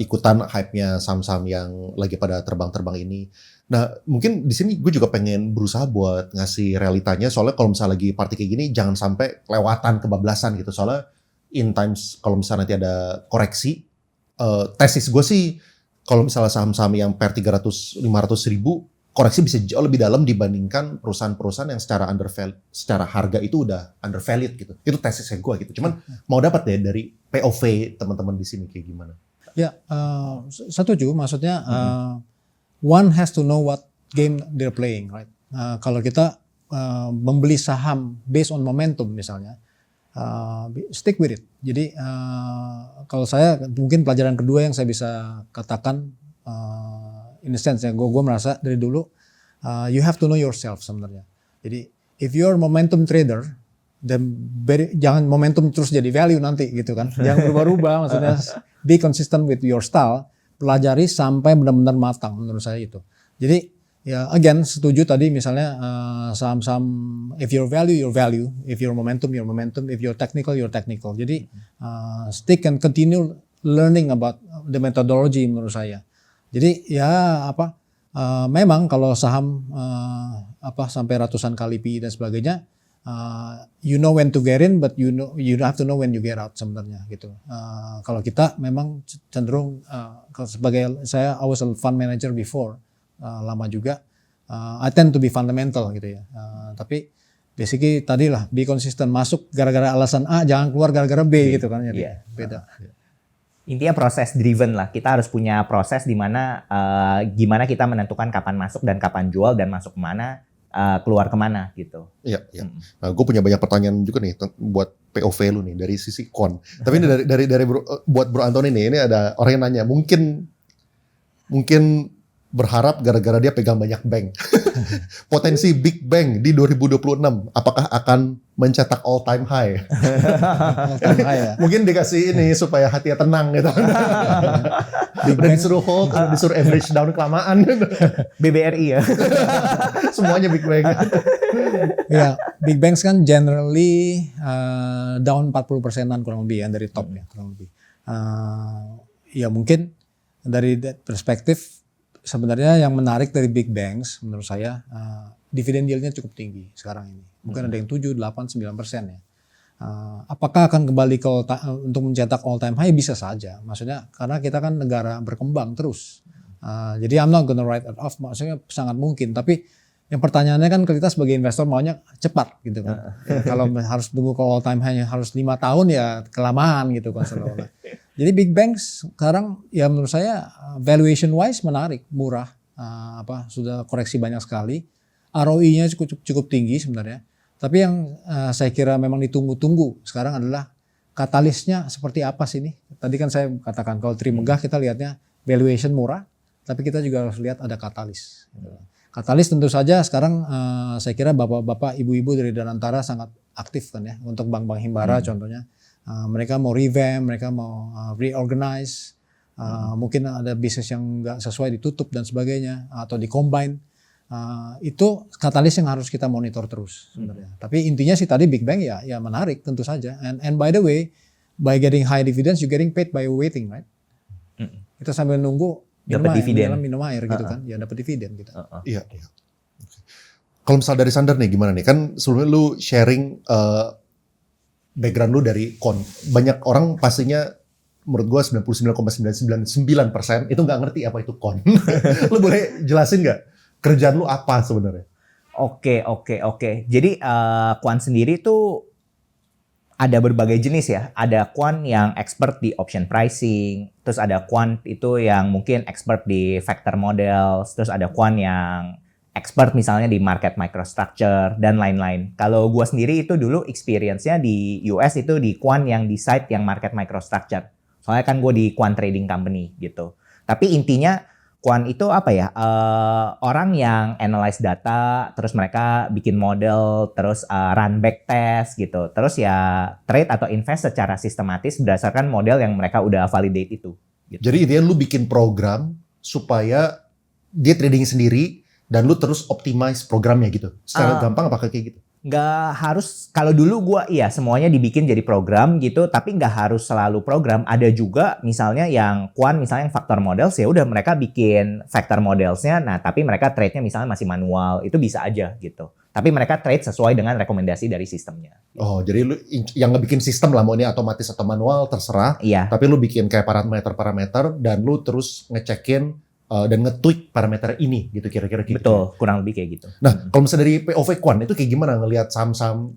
ikutan hype-nya saham-saham yang lagi pada terbang-terbang ini. Nah, mungkin di sini gue juga pengen berusaha buat ngasih realitanya, soalnya kalau misalnya lagi party kayak gini jangan sampai kelewatan kebablasan gitu. Soalnya in times kalau misalnya nanti ada koreksi, tesis gue sih kalau misalnya saham-saham yang per 300-500 ribu koreksi bisa jauh lebih dalam dibandingkan perusahaan-perusahaan yang secara harga itu udah undervalued gitu. Itu tesisnya gue gitu. Cuman mau dapat deh dari POV teman-teman di sini kayak gimana? Ya, setuju. Maksudnya one has to know what game they're playing, right? Kalau kita membeli saham based on momentum misalnya, stick with it. Jadi kalau saya mungkin pelajaran kedua yang saya bisa katakan in a sense ya, gue merasa dari dulu you have to know yourself sebenarnya. Jadi if you're momentum trader, dan jangan momentum terus jadi value nanti gitu kan. Jangan berubah-ubah, maksudnya be consistent with your style, pelajari sampai benar-benar matang menurut saya itu. Jadi ya again setuju tadi misalnya saham-saham if your value, if your momentum, if your technical. Jadi stick and continue learning about the methodology menurut saya. Jadi ya memang kalau saham sampai ratusan kali PE dan sebagainya, you know when to get in, but you have to know when you get out sebenarnya gitu. Kalau kita memang cenderung sebagai I was a fund manager before lama juga, I tend to be fundamental gitu ya. Tapi basically tadi lah be consistent, masuk gara-gara alasan A jangan keluar gara-gara B gitu kan, jadi beda. Intinya proses driven lah. Kita harus punya proses di mana gimana kita menentukan kapan masuk dan kapan jual dan masuk kemana. Keluar kemana gitu. Iya. Nah, gue punya banyak pertanyaan juga nih buat POV lu nih dari sisi kon. Tapi ini dari buat Bro Antoni nih, ini ada orang yang nanya, mungkin berharap gara-gara dia pegang banyak bank. Potensi Big Bang di 2026 apakah akan mencetak all time high? Mungkin dikasih ini supaya hatinya tenang gitu. Udah disuruh hold, disuruh average down kelamaan. BBRI ya. Semuanya Big Bang. Ya, Big Bangs kan generally down 40%-an kurang lebih ya dari top ya kurang lebih. Ya mungkin dari perspektif sebenarnya yang menarik dari Big Bangs menurut saya dividen yieldnya cukup tinggi sekarang ini. Mungkin ada yang 7, 8, 9% ya. Apakah akan kembali untuk mencetak all time high? Bisa saja. Maksudnya karena kita kan negara berkembang terus. Jadi I'm not gonna write it off. Maksudnya sangat mungkin. Tapi yang pertanyaannya kan kita sebagai investor maunya cepat gitu kan. Kalau harus tunggu ke all time high harus 5 tahun ya kelamaan gitu kan. Jadi Big Banks sekarang ya menurut saya valuation wise menarik, murah, sudah koreksi banyak sekali, ROI-nya cukup tinggi sebenarnya. Tapi yang saya kira memang ditunggu-tunggu sekarang adalah katalisnya seperti apa sih ini? Tadi kan saya katakan kalau Trimegah kita lihatnya valuation murah, tapi kita juga harus lihat ada katalis. Katalis tentu saja sekarang saya kira bapak-bapak, ibu-ibu dari Danantara sangat aktif kan ya untuk bank-bank Himbara contohnya. Mereka mau revamp, mereka mau reorganize, mungkin ada bisnis yang nggak sesuai ditutup dan sebagainya atau di-combine. Itu katalis yang harus kita monitor terus sebenarnya. Tapi intinya sih tadi Big Bang ya menarik tentu saja. And by the way, by getting high dividends, you getting paid by waiting, right? Kita sambil nunggu dapat dividen, minum air gitu kan, ya dapat dividen gitu. Iya. Kalau misalnya dari Sander nih gimana nih? Kan sebelumnya lu sharing background lu dari kon. Banyak orang pastinya menurut gua 99,999% itu nggak ngerti apa itu kon. Lu boleh jelasin nggak kerjaan lu apa sebenarnya? Oke. Jadi quant sendiri tuh ada berbagai jenis ya. Ada quant yang expert di option pricing, terus ada quant itu yang mungkin expert di factor models, terus ada quant yang expert misalnya di market microstructure dan lain-lain. Kalau gua sendiri itu dulu experience-nya di US itu di quant yang di side yang market microstructure. Soalnya kan gue di quant trading company gitu. Tapi intinya Quant itu apa ya? Orang yang analyze data, terus mereka bikin model, terus run back test gitu. Terus ya trade atau invest secara sistematis berdasarkan model yang mereka udah validate itu. Gitu. Jadi ideal lu bikin program supaya dia trading sendiri dan lu terus optimize programnya gitu. Secara gampang apakah kayak gitu? Nggak harus, kalau dulu gua iya semuanya dibikin jadi program gitu, tapi nggak harus selalu program. Ada juga misalnya yang quant, misalnya yang factor models, ya udah mereka bikin factor modelsnya, nah tapi mereka trade-nya misalnya masih manual, itu bisa aja gitu. Tapi mereka trade sesuai dengan rekomendasi dari sistemnya. Oh, jadi lu yang ngebikin sistem lah, mau ini otomatis atau manual terserah. Iya. Tapi lu bikin kayak parameter-parameter dan lu terus ngecekin dan nge-tweak parameter ini gitu kira-kira gitu. Betul, kurang lebih kayak gitu. Nah, kalau misalnya dari POV Quant itu kayak gimana ngelihat saham-saham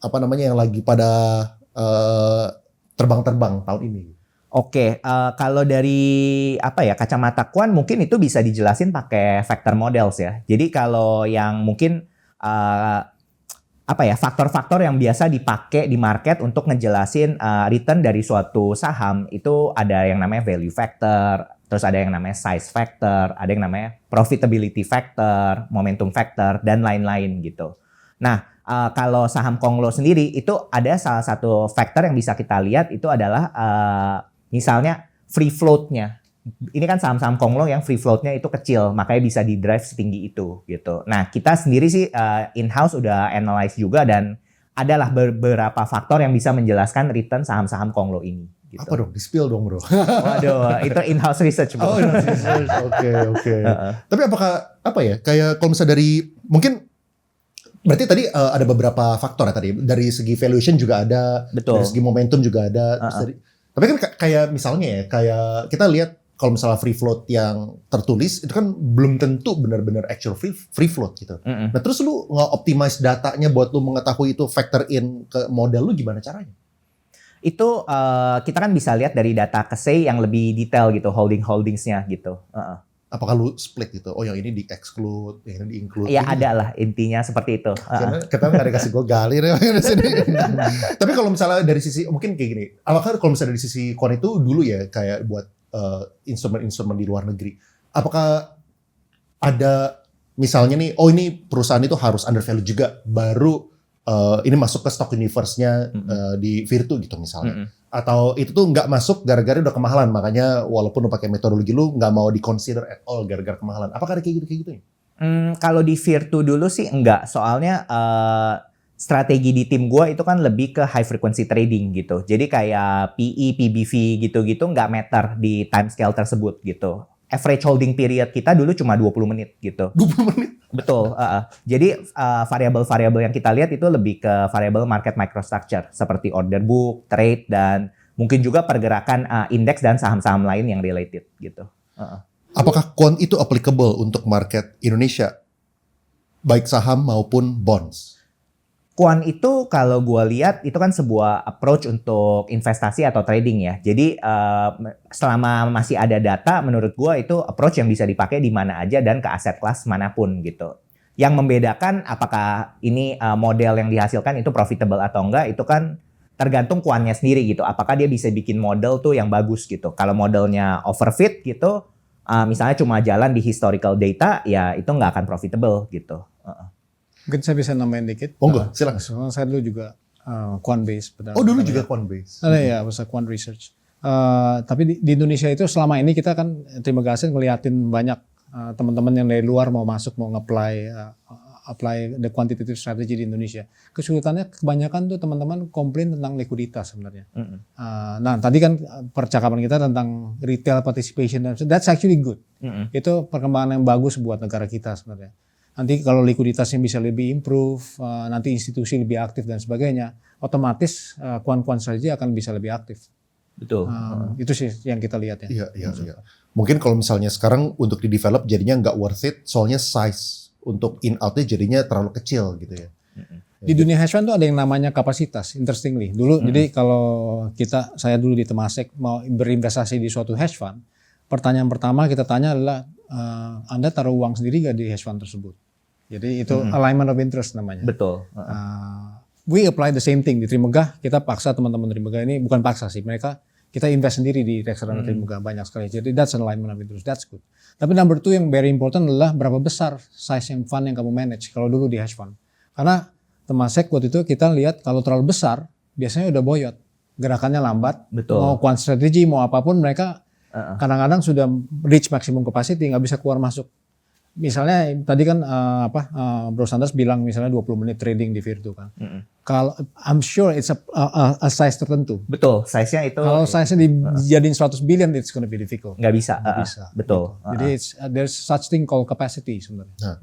apa namanya yang lagi pada terbang-terbang tahun ini? Oke, kalau dari apa ya kacamata quant mungkin itu bisa dijelasin pakai factor models ya. Jadi kalau yang mungkin apa ya faktor-faktor yang biasa dipakai di market untuk ngejelasin return dari suatu saham itu ada yang namanya value factor, terus ada yang namanya size factor, ada yang namanya profitability factor, momentum factor, dan lain-lain gitu. Nah, kalau saham Konglo sendiri itu ada salah satu factor yang bisa kita lihat itu adalah misalnya free float-nya. Ini kan saham-saham Konglo yang free float-nya itu kecil, makanya bisa di-drive setinggi itu gitu. Nah, kita sendiri sih in-house udah analyze juga dan adalah beberapa faktor yang bisa menjelaskan return saham-saham Konglo ini. Gitu. Apa dong? Di-spill dong bro. Waduh, itu in-house research bro. Oh, in-house research. Oke. Tapi apakah, apa ya, kayak kalau misalnya dari, mungkin, berarti tadi ada beberapa faktor ya tadi. Dari segi valuation juga ada, Betul. dari segi momentum juga ada. Tapi kan kayak misalnya ya, kayak kita lihat kalau misalnya free float yang tertulis, itu kan belum tentu benar-benar actual free float gitu. Nah terus lu nge-optimize datanya buat lu mengetahui itu factor in ke model lu gimana caranya? Itu kita kan bisa lihat dari data KSEI yang lebih detail gitu, holdingsnya gitu. Apakah lu split gitu? Oh yang ini di-exclude, yang ini di-include? Iya ada lah intinya seperti itu. Karena kita nggak dikasih gue galir ya di sini. Tapi kalau misalnya dari sisi, mungkin kayak gini, apakah kalau misalnya dari sisi quant itu dulu ya, kayak buat instrumen-instrumen di luar negeri, apakah ada misalnya nih, oh ini perusahaan itu harus under value juga, baru ini masuk ke stock universe-nya di Virtu gitu misalnya. Atau itu tuh nggak masuk gara-gara udah kemahalan, makanya walaupun lu pakai metodologi lu nggak mau di-consider at all gara-gara kemahalan. Apakah ada kayak gitu ya? Kalau di Virtu dulu sih enggak, soalnya strategi di tim gue itu kan lebih ke high frequency trading gitu. Jadi kayak PE, PBV gitu-gitu nggak matter di time scale tersebut gitu. Average holding period kita dulu cuma 20 menit gitu. 20 menit? Betul. Jadi variabel-variabel yang kita lihat itu lebih ke variabel market microstructure seperti order book, trade, dan mungkin juga pergerakan indeks dan saham-saham lain yang related gitu. Apakah quant itu applicable untuk market Indonesia? Baik saham maupun bonds? Quant itu kalau gue lihat itu kan sebuah approach untuk investasi atau trading ya. Jadi selama masih ada data, menurut gue itu approach yang bisa dipakai di mana aja dan ke aset kelas manapun gitu. Yang membedakan apakah ini model yang dihasilkan itu profitable atau enggak, itu kan tergantung quantnya sendiri gitu. Apakah dia bisa bikin model tuh yang bagus gitu. Kalau modelnya overfit gitu, misalnya cuma jalan di historical data, ya itu nggak akan profitable gitu. Mungkin saya bisa nambahin dikit. Oh enggak, silakan. Soalnya saya dulu juga quant based. Oh dulu juga quant based. Ada ya, bisa quant research. Tapi di Indonesia itu selama ini kita kan terima kasih ngeliatin banyak teman-teman yang dari luar mau masuk, mau apply the quantitative strategy di Indonesia. Kesulitannya kebanyakan tuh teman-teman komplain tentang likuiditas sebenarnya. Nah tadi kan percakapan kita tentang retail participation, that's actually good. Itu perkembangan yang bagus buat negara kita sebenarnya. Nanti kalau likuiditasnya bisa lebih improve, nanti institusi lebih aktif dan sebagainya, otomatis quant strategi akan bisa lebih aktif. Betul. Itu sih yang kita lihat ya. Iya. Mungkin kalau misalnya sekarang untuk di develop jadinya nggak worth it, soalnya size untuk in outnya jadinya terlalu kecil gitu ya. Di dunia hedge fund tuh ada yang namanya kapasitas, interestingly. Dulu jadi kalau saya dulu di Temasek mau berinvestasi di suatu hedge fund, pertanyaan pertama kita tanya adalah Anda taruh uang sendiri nggak di hedge fund tersebut? Jadi itu alignment of interest namanya. Betul. We apply the same thing di Trimegah. Kita paksa teman-teman Trimegah ini, bukan paksa sih, mereka kita invest sendiri di reksadana Trimegah banyak sekali. Jadi that's alignment of interest, that's good. Tapi number 2 yang very important adalah berapa besar size yang fund yang kamu manage kalau dulu di hedge fund. Karena Temasek waktu itu kita lihat kalau terlalu besar biasanya udah boyot, gerakannya lambat. Betul. Mau quant strategy mau apapun mereka kadang-kadang sudah reach maximum capacity nggak bisa keluar masuk. Misalnya tadi kan Bro Sanders bilang misalnya 20 menit trading di Virtu kan. Kalau I'm sure it's a size tertentu. Betul, size-nya itu Kalau size-nya dijadiin 100 billion it's gonna be difficult. nggak bisa. Nggak bisa. Betul. Gitu. Jadi there's such thing called capacity sebenarnya. Nah,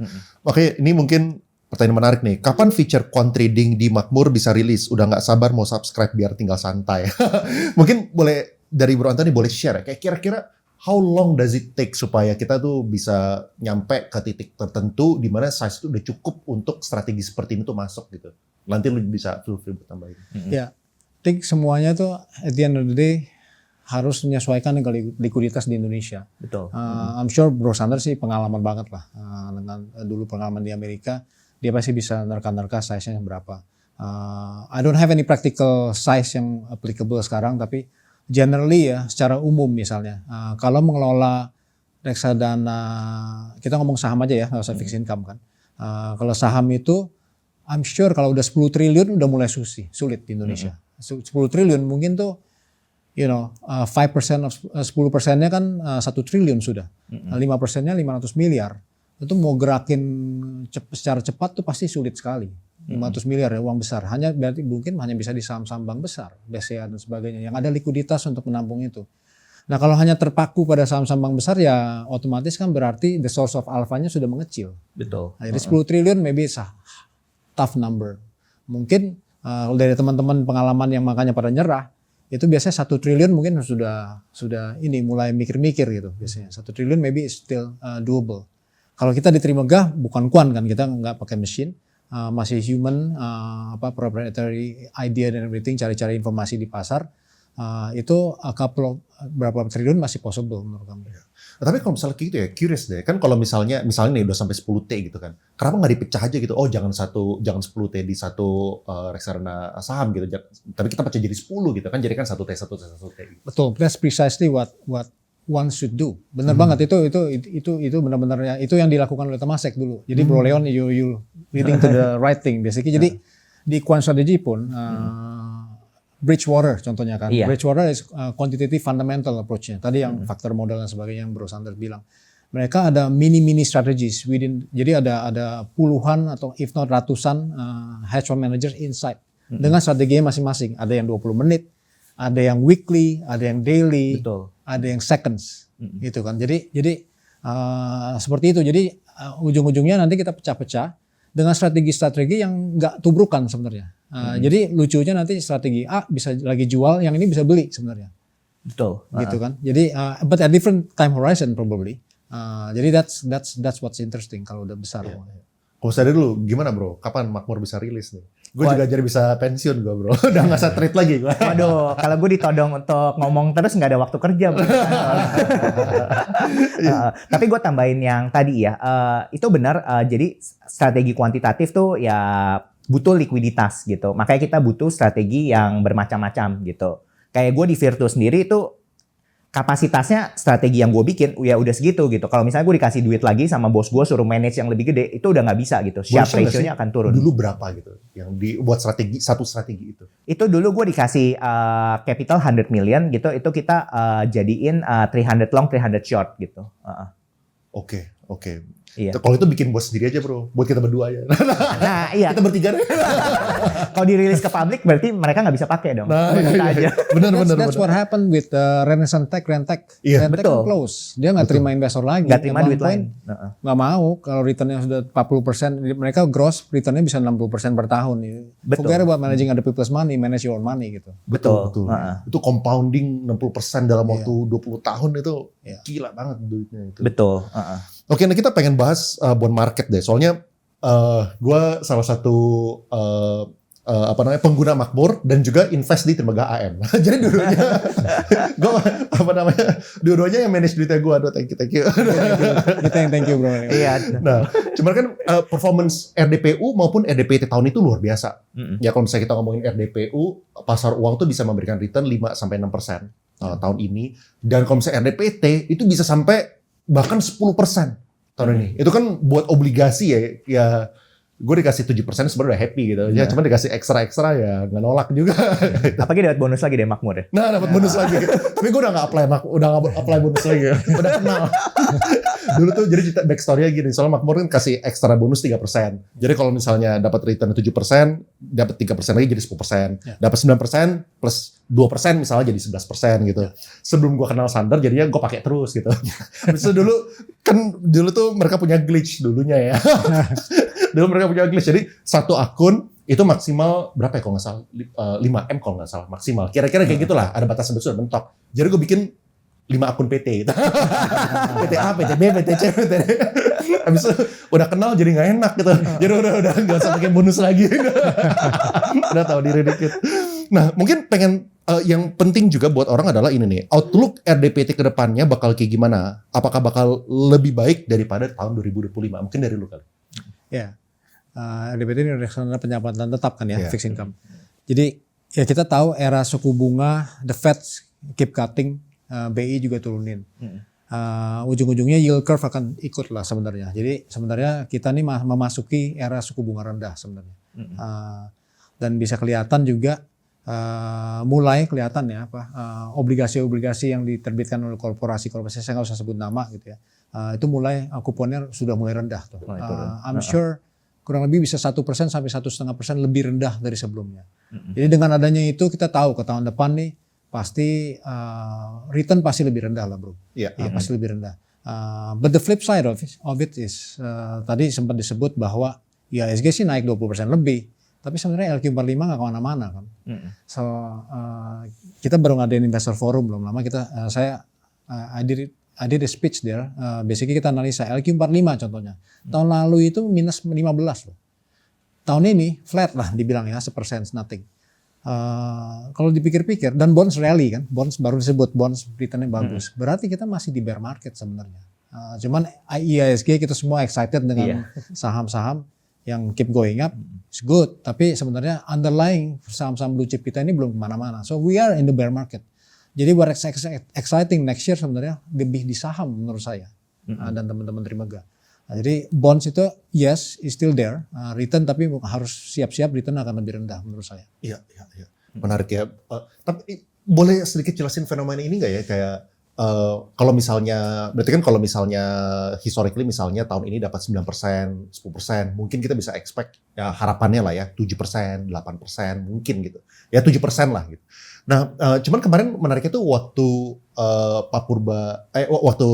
oke, ini mungkin pertanyaan menarik nih. Kapan feature quant trading di Makmur bisa rilis? Udah nggak sabar mau subscribe biar tinggal santai. Mungkin boleh dari Bro Anthony boleh share ya. Kayak kira-kira how long does it take supaya kita tuh bisa nyampe ke titik tertentu di mana size itu udah cukup untuk strategi seperti ini tuh masuk gitu. Nanti lu bisa feel free buat tambahin. Ya, think semuanya tuh at the end of the day harus menyesuaikan dengan likuiditas di Indonesia. Betul. I'm sure Bro Sanders sih pengalaman banget lah dengan dulu pengalaman di Amerika. Dia pasti bisa nerka-nerka size-nya berapa. I don't have any practical size yang applicable sekarang, tapi generally ya secara umum misalnya kalau mengelola reksadana, kita ngomong saham aja ya, nggak usah fixed income kan. Kalau saham itu I'm sure kalau udah 10 triliun udah mulai sulit di Indonesia. 10 triliun mungkin tuh 5% of 10%-nya kan 1 triliun sudah. 5%-nya 500 miliar. Itu mau gerakin secara cepat tuh pasti sulit sekali. 500 miliar ya uang besar. Berarti mungkin hanya bisa di saham-saham bank besar, BCA dan sebagainya yang ada likuiditas untuk menampung itu. Nah, kalau hanya terpaku pada saham-saham bank besar ya otomatis kan berarti the source of alpha-nya sudah mengecil. Betul. Nah, jadi 10 triliun maybe tough number. Mungkin dari teman-teman pengalaman yang makanya pada nyerah, itu biasanya 1 triliun mungkin sudah ini mulai mikir-mikir gitu biasanya. 1 triliun maybe is still doable. Kalau kita di Trimegah bukan quant kan, kita nggak pakai mesin. Masih human, proprietary idea dan everything, cari-cari informasi di pasar, itu berapa triliun masih possible menurut kami. Nah, tapi kalau misalnya gitu ya, curious deh, kan kalau misalnya nih udah sampai 10T gitu kan, kenapa nggak dipecah aja gitu? Oh jangan 10T di satu reksadana saham gitu, tapi kita pecah jadi 10 gitu kan, jadi kan 1T gitu. Betul, that's precisely what one should do. Benar banget itu benar-benar itu yang dilakukan oleh Temasek dulu. Jadi Bro Leon you leading to the right thing basically. Jadi di quant strategy pun Bridgewater contohnya kan. Iya. Bridgewater is quantitative fundamental approach-nya. Tadi yang faktor modal dan sebagainya yang Bro Sanders bilang. Mereka ada mini strategies jadi ada puluhan atau if not ratusan hedge fund managers inside dengan strateginya masing-masing. Ada yang 20 menit, ada yang weekly, ada yang daily, Betul. ada yang seconds, gitu kan. Jadi seperti itu. Jadi ujung-ujungnya nanti kita pecah-pecah dengan strategi-strategi yang nggak tubrukan sebenarnya. Jadi lucunya nanti strategi A bisa lagi jual, yang ini bisa beli sebenarnya. Betul. Gitu kan. Jadi but at different time horizon probably. Jadi that's what's interesting kalau udah besar. Kalau saya dulu gimana Bro? Kapan Makmur bisa rilis nih? Gue juga jadi bisa pensiun gue Bro. Udah nggak usah trade lagi gue. Waduh, kalau gue ditodong untuk ngomong terus nggak ada waktu kerja. Tapi gue tambahin yang tadi ya, itu benar. Jadi strategi kuantitatif tuh ya butuh likuiditas gitu. Makanya kita butuh strategi yang bermacam-macam gitu. Kayak gue di Virtu sendiri itu kapasitasnya strategi yang gue bikin ya udah segitu gitu. Kalau misalnya gue dikasih duit lagi sama bos gue suruh manage yang lebih gede, itu udah nggak bisa gitu. Sharp ratio-nya akan turun. Dulu berapa gitu yang buat satu strategi itu? Itu dulu gue dikasih capital 100 million gitu. Itu kita jadiin 300 long, 300 short gitu. Oke. Iya. Kalau itu bikin bos sendiri aja Bro, buat kita berdua aja. Nah iya. Kita bertiga deh. Kalau dirilis ke publik berarti mereka nggak bisa pakai dong. Nah, kita iya. aja. Benar. That's what happened with Renaissance Tech, Rentech. Iya, Rentech kan close. Dia nggak terima investor lagi. Nggak terima At one duit point, lain. nggak mau kalau returnnya sudah 40%, mereka gross returnnya bisa 60% per tahun. Betul. Forget about managing other people's money, manage your own money gitu. Betul. Itu compounding 60% dalam waktu 20 tahun itu Iya. gila banget duitnya itu. Betul. Oke, nah kita pengen bahas bond market deh. Soalnya gue salah satu pengguna Makmur dan juga invest di Trimegah AM. Jadi dua-duanya gue dua-duanya yang manage duitnya gue. Aduh, thank you. Thank you bro. Iya. Nah, cuman kan performance RDPU maupun RDPT tahun itu luar biasa. Ya kalau misalnya kita ngomongin RDPU, pasar uang tuh bisa memberikan return 5-6%. tahun ini. Dan kalau misalnya RDPT itu bisa sampai bahkan 10% tahun ini. Itu kan buat obligasi ya gue dikasih 7% sebenarnya udah happy gitu. Ya cuma dikasih ekstra ya nggak nolak juga. Apalagi dapat bonus lagi dari Makmur ya. Nah, dapat bonus lagi. Tapi gue udah nggak apply bonus lagi. Udah kenal. Dulu tuh jadi backstory-nya gini, soalnya Makmur kan kasih ekstra bonus 3%. Jadi kalau misalnya dapat return 7%, dapat 3% lagi jadi 10%. Dapat 9% plus 2% misalnya jadi 11% gitu. Sebelum gue kenal Sander jadinya gue pakai terus gitu. Habis itu dulu tuh mereka punya glitch dulunya ya. Dulu mereka punya glitch. Jadi satu akun itu maksimal berapa ya kalau nggak salah 5M kalau nggak salah maksimal. Kira-kira kayak gitulah, ada batasan sudah mentok. Jadi gue bikin 5 akun PT gitu. PT A, PT B, PT C, PT D. Habis itu udah kenal jadi nggak enak gitu. Jadi udah nggak usah pakai bonus lagi. Udah tahu diri dikit. Nah mungkin pengen yang penting juga buat orang adalah ini nih, outlook RDPT ke depannya bakal kayak gimana? Apakah bakal lebih baik daripada tahun 2025? Mungkin dari lu kali. Ya, RDPT ini reksadana penyelamatan tetap kan ya, fixed income. Jadi ya kita tahu era suku bunga, the Fed keep cutting, BI juga turunin. Ujung-ujungnya yield curve akan ikut lah sebenarnya. Jadi sebenarnya kita nih memasuki era suku bunga rendah sebenarnya. Dan bisa kelihatan juga mulai kelihatan ya obligasi-obligasi yang diterbitkan oleh korporasi-korporasi, saya nggak usah sebut nama gitu ya. Itu mulai kuponnya sudah mulai rendah tuh. I'm sure kurang lebih bisa 1% sampai 1,5% lebih rendah dari sebelumnya. Jadi dengan adanya itu kita tahu ke tahun depan nih pasti return pasti lebih rendah lah bro. Iya, pasti lebih rendah. But the flip side of it is tadi sempat disebut bahwa IHSG sih naik 20% lebih. Tapi sebenarnya LQ45 nggak kemana-mana kan. So kita baru ngadain investor forum belum lama I did a speech there. Basically kita analisa LQ45 contohnya. Tahun lalu itu minus 15 loh. Tahun ini flat lah dibilang ya 1%, nothing. Kalau dipikir-pikir dan bonds rally kan, bonds baru disebut bonds returnnya bagus. Berarti kita masih di bear market sebenarnya. Cuman IHSG kita semua excited dengan saham-saham yang keep going up, it's good. Tapi sebenarnya underlying saham-saham blue chip kita ini belum kemana-mana. So we are in the bear market. Jadi what exciting next year sebenarnya lebih di saham menurut saya dan teman-teman Trimega. Nah, jadi bonds itu yes, is still there, return tapi harus siap-siap return akan lebih rendah menurut saya. Iya. Menarik ya. Tapi boleh sedikit jelasin fenomena ini nggak ya kayak kalau misalnya, berarti kan kalau misalnya historically misalnya tahun ini dapat 9%, 10%, mungkin kita bisa expect ya harapannya lah ya 7%, 8% mungkin gitu. Ya 7% lah gitu. Nah, cuman kemarin menariknya tuh waktu waktu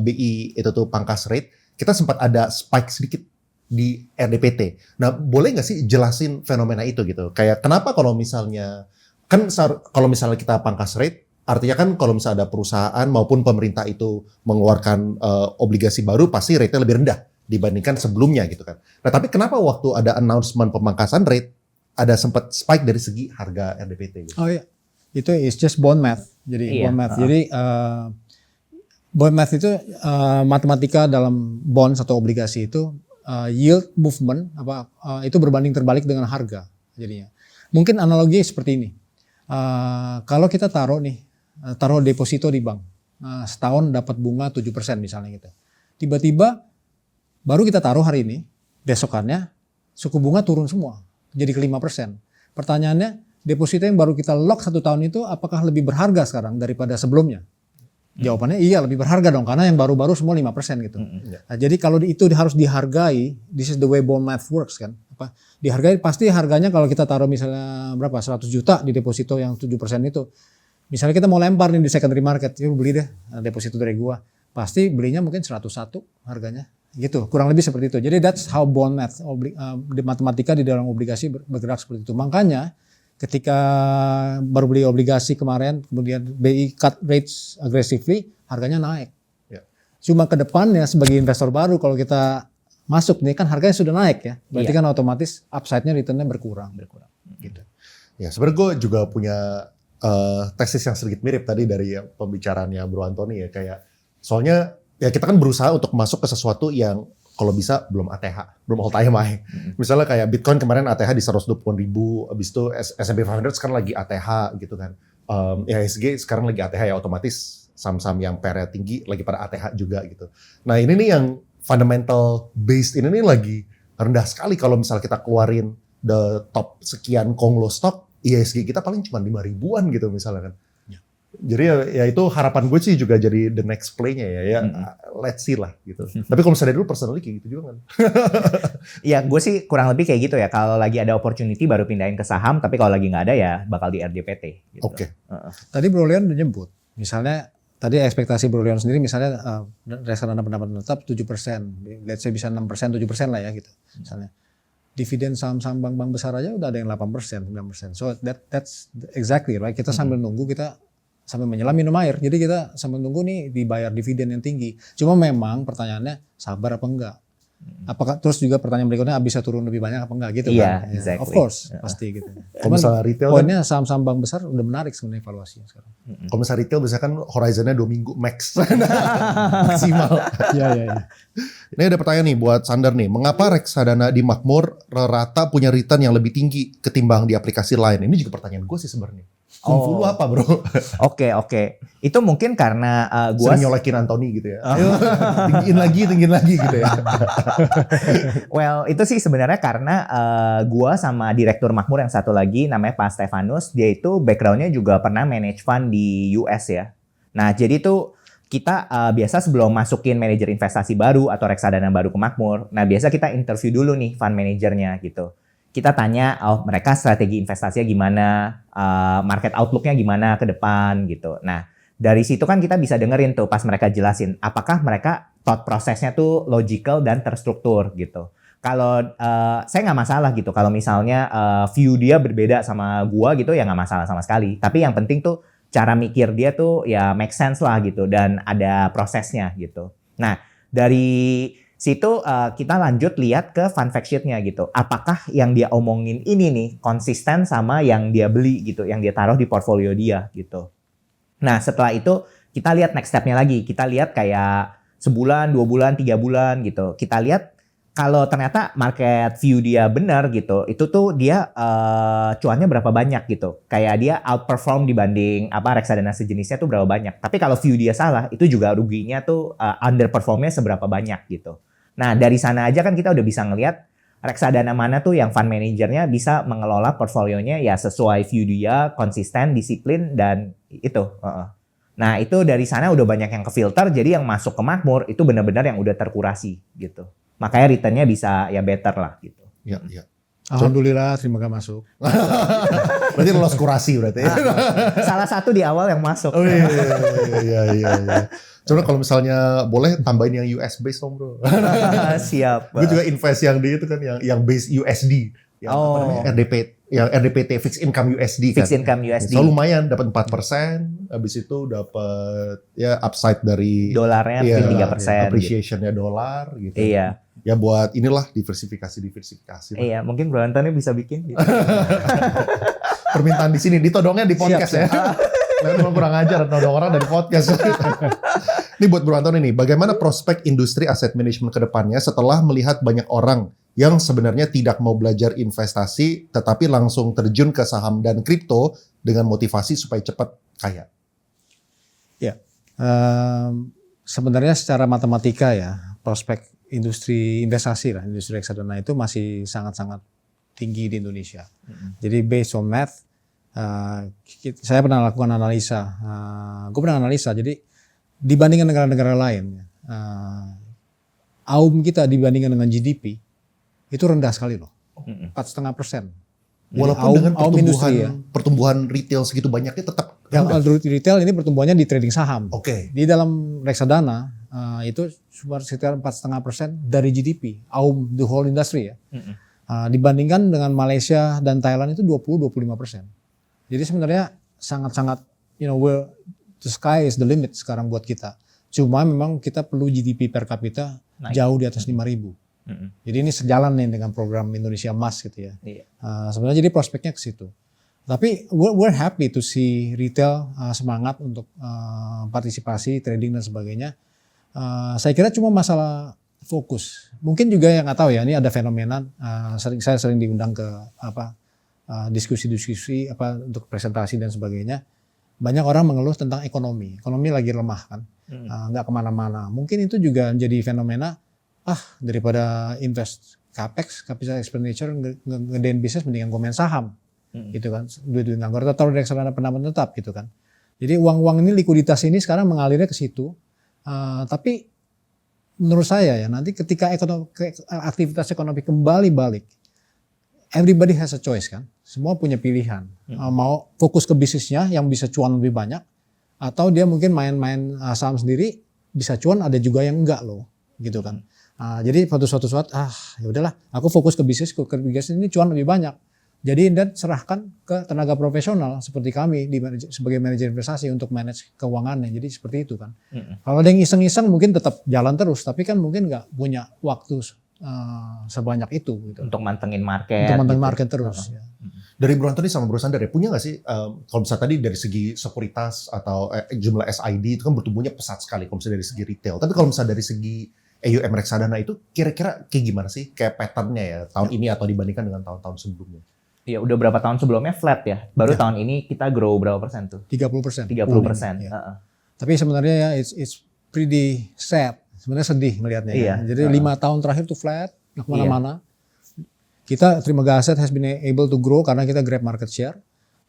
BI itu tuh pangkas rate, kita sempat ada spike sedikit di RDPT. Nah, boleh nggak sih jelasin fenomena itu gitu? Kayak kenapa kalau misalnya kalau misalnya kita pangkas rate, artinya kan kalau misalnya ada perusahaan maupun pemerintah itu mengeluarkan obligasi baru pasti rate-nya lebih rendah dibandingkan sebelumnya gitu kan. Nah tapi kenapa waktu ada announcement pemangkasan rate ada sempat spike dari segi harga RDPT gitu? Oh iya, itu is just bond math. Jadi bond math. Jadi bond math itu matematika dalam bonds atau obligasi itu yield movement itu berbanding terbalik dengan harga jadinya. Mungkin analoginya seperti ini. Kalau kita taruh deposito di bank, setahun dapat bunga 7% misalnya gitu. Tiba-tiba baru kita taruh hari ini, besokannya suku bunga turun semua, jadi ke 5%. Pertanyaannya, deposito yang baru kita lock 1 tahun itu apakah lebih berharga sekarang daripada sebelumnya? Jawabannya iya, lebih berharga dong, karena yang baru-baru semua 5% gitu. Nah, jadi kalau itu harus dihargai, this is the way bond math works kan. Dihargai, pasti harganya kalau kita taruh misalnya berapa, 100 juta di deposito yang 7% itu. Misalnya kita mau lempar nih di secondary market, yuk beli deh deposito dari gua. Pasti belinya mungkin 101 harganya. Gitu, kurang lebih seperti itu. Jadi that's how bond math, matematika di dalam obligasi bergerak seperti itu. Makanya ketika baru beli obligasi kemarin, kemudian BI cut rates aggressively, harganya naik. Cuma ke depannya sebagai investor baru kalau kita masuk nih kan harganya sudah naik ya. Berarti kan otomatis upside-nya returnnya berkurang. Gitu. Ya sebenarnya gue juga punya tesis yang sedikit mirip tadi dari pembicaraannya Bro Antoni ya, kayak soalnya ya kita kan berusaha untuk masuk ke sesuatu yang kalau bisa belum ATH, belum all time high. Misalnya kayak Bitcoin kemarin ATH di 120.000, habis itu S&P 500 kan lagi ATH gitu kan. IHSG sekarang lagi ATH ya, otomatis saham-saham yang PR-nya tinggi lagi pada ATH juga gitu. Nah ini nih yang fundamental based ini nih lagi rendah sekali kalau misalnya kita keluarin the top sekian Konglo stock, IHSG kita paling cuma 5 ribuan gitu misalnya kan. Jadi ya itu harapan gue sih juga jadi the next play-nya ya. Let's see lah gitu. Tapi kalau misalnya dulu personally kayak gitu juga kan. Ya gue sih kurang lebih kayak gitu ya. Kalau lagi ada opportunity baru pindahin ke saham, tapi kalau lagi nggak ada ya bakal di RDPT. Gitu. Oke. Tadi Bro Leon udah nyebut, misalnya tadi ekspektasi Bro Leon sendiri misalnya reksadana pendapatan tetap 7%, let's say bisa 6%, 7% lah ya gitu. Misalnya dividen saham-saham bank-bank besar aja udah ada yang 8%, 9%. So that's exactly right. Kita sambil nunggu, kita sambil menyelam minum air. Jadi kita sambil nunggu nih dibayar dividen yang tinggi. Cuma memang pertanyaannya sabar apa enggak? Apakah terus juga pertanyaan berikutnya bisa turun lebih banyak apa enggak gitu Iya, kan? exactly. Of course, pasti gitu. Kalau misalnya retail kan, Poinnya saham-saham bank besar udah menarik sebenarnya evaluasinya sekarang. kalau misalnya retail biasanya kan horizonnya 2 minggu max. Maksimal. Iya. Ini ada pertanyaan nih buat Sander nih. Mengapa reksadana di Makmur rata punya return yang lebih tinggi ketimbang di aplikasi lain? Ini juga pertanyaan gue sih sebenarnya. Kungfu lu apa bro? Oke. Itu mungkin karena gue Sering nyolekin Anthony gitu ya. Ayo, tinggiin lagi gitu ya. Well, itu sih sebenarnya karena gua sama direktur Makmur yang satu lagi namanya Pak Stefanus, dia itu backgroundnya juga pernah manage fund di US ya. Nah, jadi tuh kita biasa sebelum masukin manajer investasi baru atau reksadana baru ke Makmur, nah biasa kita interview dulu nih fund manajernya gitu. Kita tanya, mereka strategi investasinya gimana, market outlook-nya gimana ke depan gitu. Nah, dari situ kan kita bisa dengerin tuh pas mereka jelasin, apakah mereka thought prosesnya tuh logical dan terstruktur gitu. Kalau saya nggak masalah gitu, kalau misalnya view dia berbeda sama gua gitu ya nggak masalah sama sekali. Tapi yang penting tuh cara mikir dia tuh ya make sense lah gitu dan ada prosesnya gitu. Nah dari situ kita lanjut lihat ke fun fact sheet-nya gitu. Apakah yang dia omongin ini nih konsisten sama yang dia beli gitu, yang dia taruh di portfolio dia gitu. Nah setelah itu kita lihat next step-nya lagi. Kita lihat kayak sebulan, 2 bulan, 3 bulan gitu. Kita lihat kalau ternyata market view dia benar gitu, itu tuh dia cuannya berapa banyak gitu. Kayak dia outperform dibanding reksadana sejenisnya tuh berapa banyak. Tapi kalau view dia salah, itu juga ruginya tuh underperformnya seberapa banyak gitu. Nah dari sana aja kan kita udah bisa ngelihat reksadana mana tuh yang fund manajernya bisa mengelola portfolionya ya sesuai view dia, konsisten, disiplin dan itu. Nah itu dari sana udah banyak yang kefilter, jadi yang masuk ke Makmur itu benar-benar yang udah terkurasi gitu. Makanya returnnya bisa ya better lah gitu. Iya. Alhamdulillah terima kasih masuk. Berarti lolos kurasi berarti. Salah satu di awal yang masuk. Oh iya. Cuma kalau misalnya boleh tambahin yang US based dong bro. Siap. Gue juga invest yang di itu kan yang base USD. Yang apa namanya? RDPT Fixed Income USD kan. Fixed Income USD. So lumayan dapat 4%, habis itu dapat ya upside dari dolarnya 3%. Appreciation-nya dolar gitu. Iya. Ya buat inilah diversifikasi. Iya, mungkin Bro Antoni bisa bikin gitu. Permintaan di sini ditodongnya di podcast ya. Memang kurang ajar nodong orang dari podcast. Ini buat Bro Antoni nih, bagaimana prospek industri aset manajemen ke depannya setelah melihat banyak orang yang sebenarnya tidak mau belajar investasi tetapi langsung terjun ke saham dan kripto dengan motivasi supaya cepat kaya? Ya, sebenarnya secara matematika ya prospek industri investasi lah, industri reksadana itu masih sangat-sangat tinggi di Indonesia. Jadi based on math, saya pernah lakukan analisa. Gue pernah analisa. Jadi dibandingkan negara-negara lain, AUM kita dibandingkan dengan GDP itu rendah sekali loh, 4,5%. Walaupun dengan pertumbuhan retail segitu banyaknya tetap rendah. Retail ini pertumbuhannya di trading saham. Oke. Di dalam reksadana itu sekitar 4,5% dari GDP, AUM the whole industry ya. Dibandingkan dengan Malaysia dan Thailand itu 20-25%. Jadi sebenarnya sangat-sangat, the sky is the limit sekarang buat kita. Cuma memang kita perlu GDP per kapita jauh di atas 5.000. Jadi ini sejalan nih dengan program Indonesia Emas gitu ya. Iya. Sebenarnya jadi prospeknya ke situ. Tapi we're happy to see retail semangat untuk partisipasi, trading dan sebagainya. Saya kira cuma masalah fokus. Mungkin juga yang nggak tahu ya, ini ada fenomena. Saya sering diundang ke diskusi-diskusi untuk presentasi dan sebagainya. banyak orang mengeluh tentang ekonomi lagi lemah kan, nggak kemana-mana. Mungkin itu juga menjadi fenomena, daripada invest capex, capital expenditure, ngedein bisnis, mendingan gue main saham, gitu kan, duit-duit nganggur atau reksadana penampungan tetap gitu kan. Jadi uang-uang ini, likuiditas ini sekarang mengalirnya ke situ, tapi menurut saya ya nanti ketika aktivitas ekonomi kembali balik, everybody has a choice kan, semua punya pilihan. Mau fokus ke bisnisnya yang bisa cuan lebih banyak, atau dia mungkin main-main saham sendiri bisa cuan, ada juga yang enggak loh, gitu kan. Jadi suatu saat ya udahlah, aku fokus ke bisnis ini cuan lebih banyak. Jadi dan serahkan ke tenaga profesional seperti kami sebagai manajer investasi untuk manage keuangannya. Jadi seperti itu kan. Kalau ada yang iseng-iseng mungkin tetap jalan terus, tapi kan mungkin nggak punya waktu sebanyak itu gitu. Untuk mantengin market. Untuk mantengin gitu. market terus. Ya. Dari Bro Anthony sama Bro Sandar ya, punya nggak sih kalau misalnya tadi dari segi sekuritas atau jumlah SID itu kan bertumbuhnya pesat sekali kalau misalnya dari segi retail. Tapi kalau misalnya dari segi AUM reksadana itu kira-kira kayak gimana sih kayak patternnya ya tahun ini atau dibandingkan dengan tahun-tahun sebelumnya? Iya, udah berapa tahun sebelumnya flat ya. Baru tahun ini kita grow berapa persen tuh? 30%. 30%. Ya. Tapi sebenarnya ya it's pretty sad. Sebenarnya sedih melihatnya. Iya. Ya. Jadi 5 tahun terakhir tuh flat, nggak kemana-mana. Kita Trimegah Asset has been able to grow karena kita grab market share.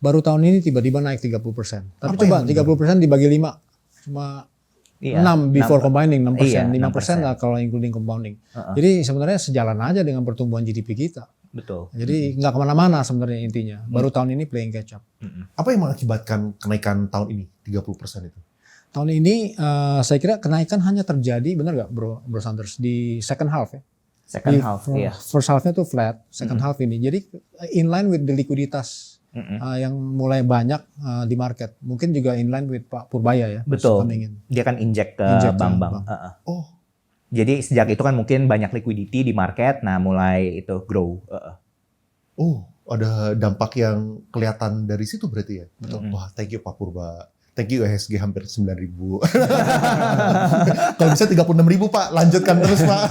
Baru tahun ini tiba-tiba naik 30%. Tapi coba 30% dibagi 5. Cuma 6 before combining, 6%. 5% lah kalau including compounding. Jadi sebenarnya sejalan aja dengan pertumbuhan GDP kita. Betul. Jadi nggak kemana-mana sebenarnya intinya. Baru tahun ini playing catch up. Apa yang mengakibatkan kenaikan tahun ini 30% itu? Tahun ini saya kira kenaikan hanya terjadi, benar nggak Bro Sanders, di second half ya? Second half, iya. First half-nya tuh flat, second half ini. Jadi in line with the likuiditas yang mulai banyak di market. Mungkin juga in line with Pak Purbaya ya. Betul. Dia kan inject ke bank-bank. Oh. Jadi sejak itu kan mungkin banyak liquidity di market, nah mulai itu grow. Oh, ada dampak yang kelihatan dari situ berarti ya? Betul. Wah, thank you Pak Purba. Thank you IHSG hampir 9.000. Kalau bisa 36.000 Pak, lanjutkan terus Pak.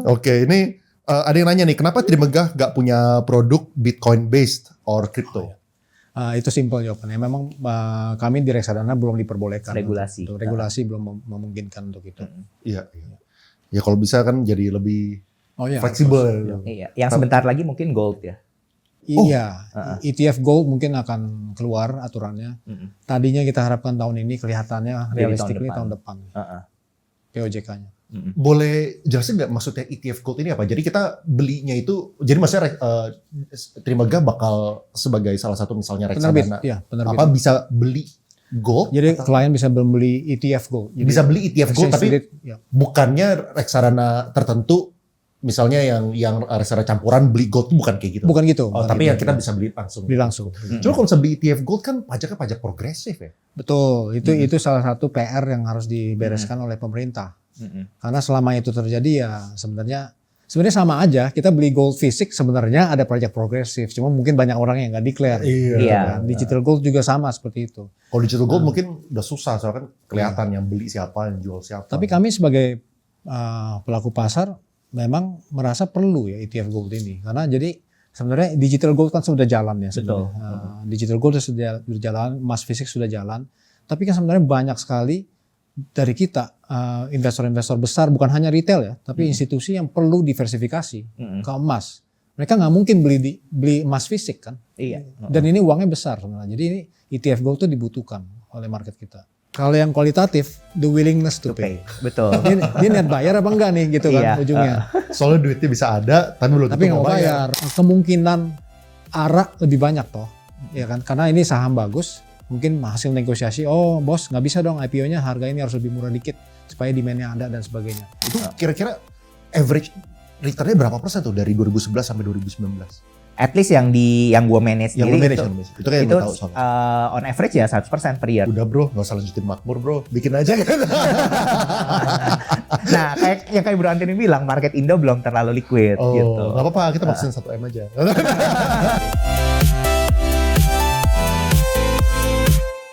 Oke, ini ada yang nanya nih, kenapa Trimegah nggak punya produk Bitcoin based or crypto? Itu simpel jawabannya. Memang kami di reksadana belum diperbolehkan. Regulasi belum memungkinkan untuk itu. Iya. Ya kalau bisa kan jadi lebih fleksibel. Iya. Yang sebentar lagi mungkin gold ya. Iya, ETF Gold mungkin akan keluar aturannya. Tadinya kita harapkan tahun ini, kelihatannya realistically tahun depan. POJK-nya. Boleh jelasin nggak maksudnya ETF Gold ini apa? Jadi kita belinya itu, jadi maksudnya Trimegah bakal sebagai salah satu misalnya reksadana, penerbit. Apa bisa beli gold? Jadi klien bisa membeli ETF Gold. Jadi bisa beli ETF Gold, tapi bukannya reksadana tertentu. Misalnya yang reksadana campuran beli gold itu bukan kayak gitu. Bukan gitu. Tapi yang kita bisa beli langsung. Beli langsung. Cuma kalau misalnya beli ETF gold kan pajaknya pajak progresif ya. Betul. Itu salah satu PR yang harus dibereskan oleh pemerintah. Karena selama itu terjadi ya sebenarnya sama aja. Kita beli gold fisik sebenarnya ada pajak progresif. Cuma mungkin banyak orang yang nggak declare. Iya. Digital gold juga sama seperti itu. Kalau digital gold mungkin udah susah soalnya kan kelihatan yang beli siapa, yang jual siapa. Tapi kami sebagai pelaku pasar memang merasa perlu ya ETF Gold ini, karena jadi sebenarnya digital gold kan sudah jalan ya sebenarnya. Digital gold sudah berjalan, emas fisik sudah jalan, tapi kan sebenarnya banyak sekali dari kita investor-investor besar, bukan hanya retail ya, tapi institusi yang perlu diversifikasi ke emas. Mereka nggak mungkin beli emas fisik kan, dan ini uangnya besar sebenarnya. Jadi ini ETF Gold itu dibutuhkan oleh market kita. Kalau yang kualitatif, the willingness to pay. Betul. Dia niat bayar apa enggak nih gitu kan ujungnya. Soalnya duitnya bisa ada, tapi belum tentu mau bayar. Kemungkinan ARA lebih banyak toh, ya kan? Karena ini saham bagus, mungkin hasil negosiasi. Oh bos, nggak bisa dong IPO-nya harga ini harus lebih murah dikit supaya demand-nya ada dan sebagainya. Itu kira-kira average return-nya berapa persen tuh dari 2011 sampai 2019? At least yang gue manage sendiri itu kayak gue tahu soalnya. On average ya 100% per year. Udah bro, gak usah lanjutin makmur bro, bikin aja. Nah kayak Bro Anthony bilang, market Indo belum terlalu liquid gitu. Gak apa-apa, kita maksin 1M aja.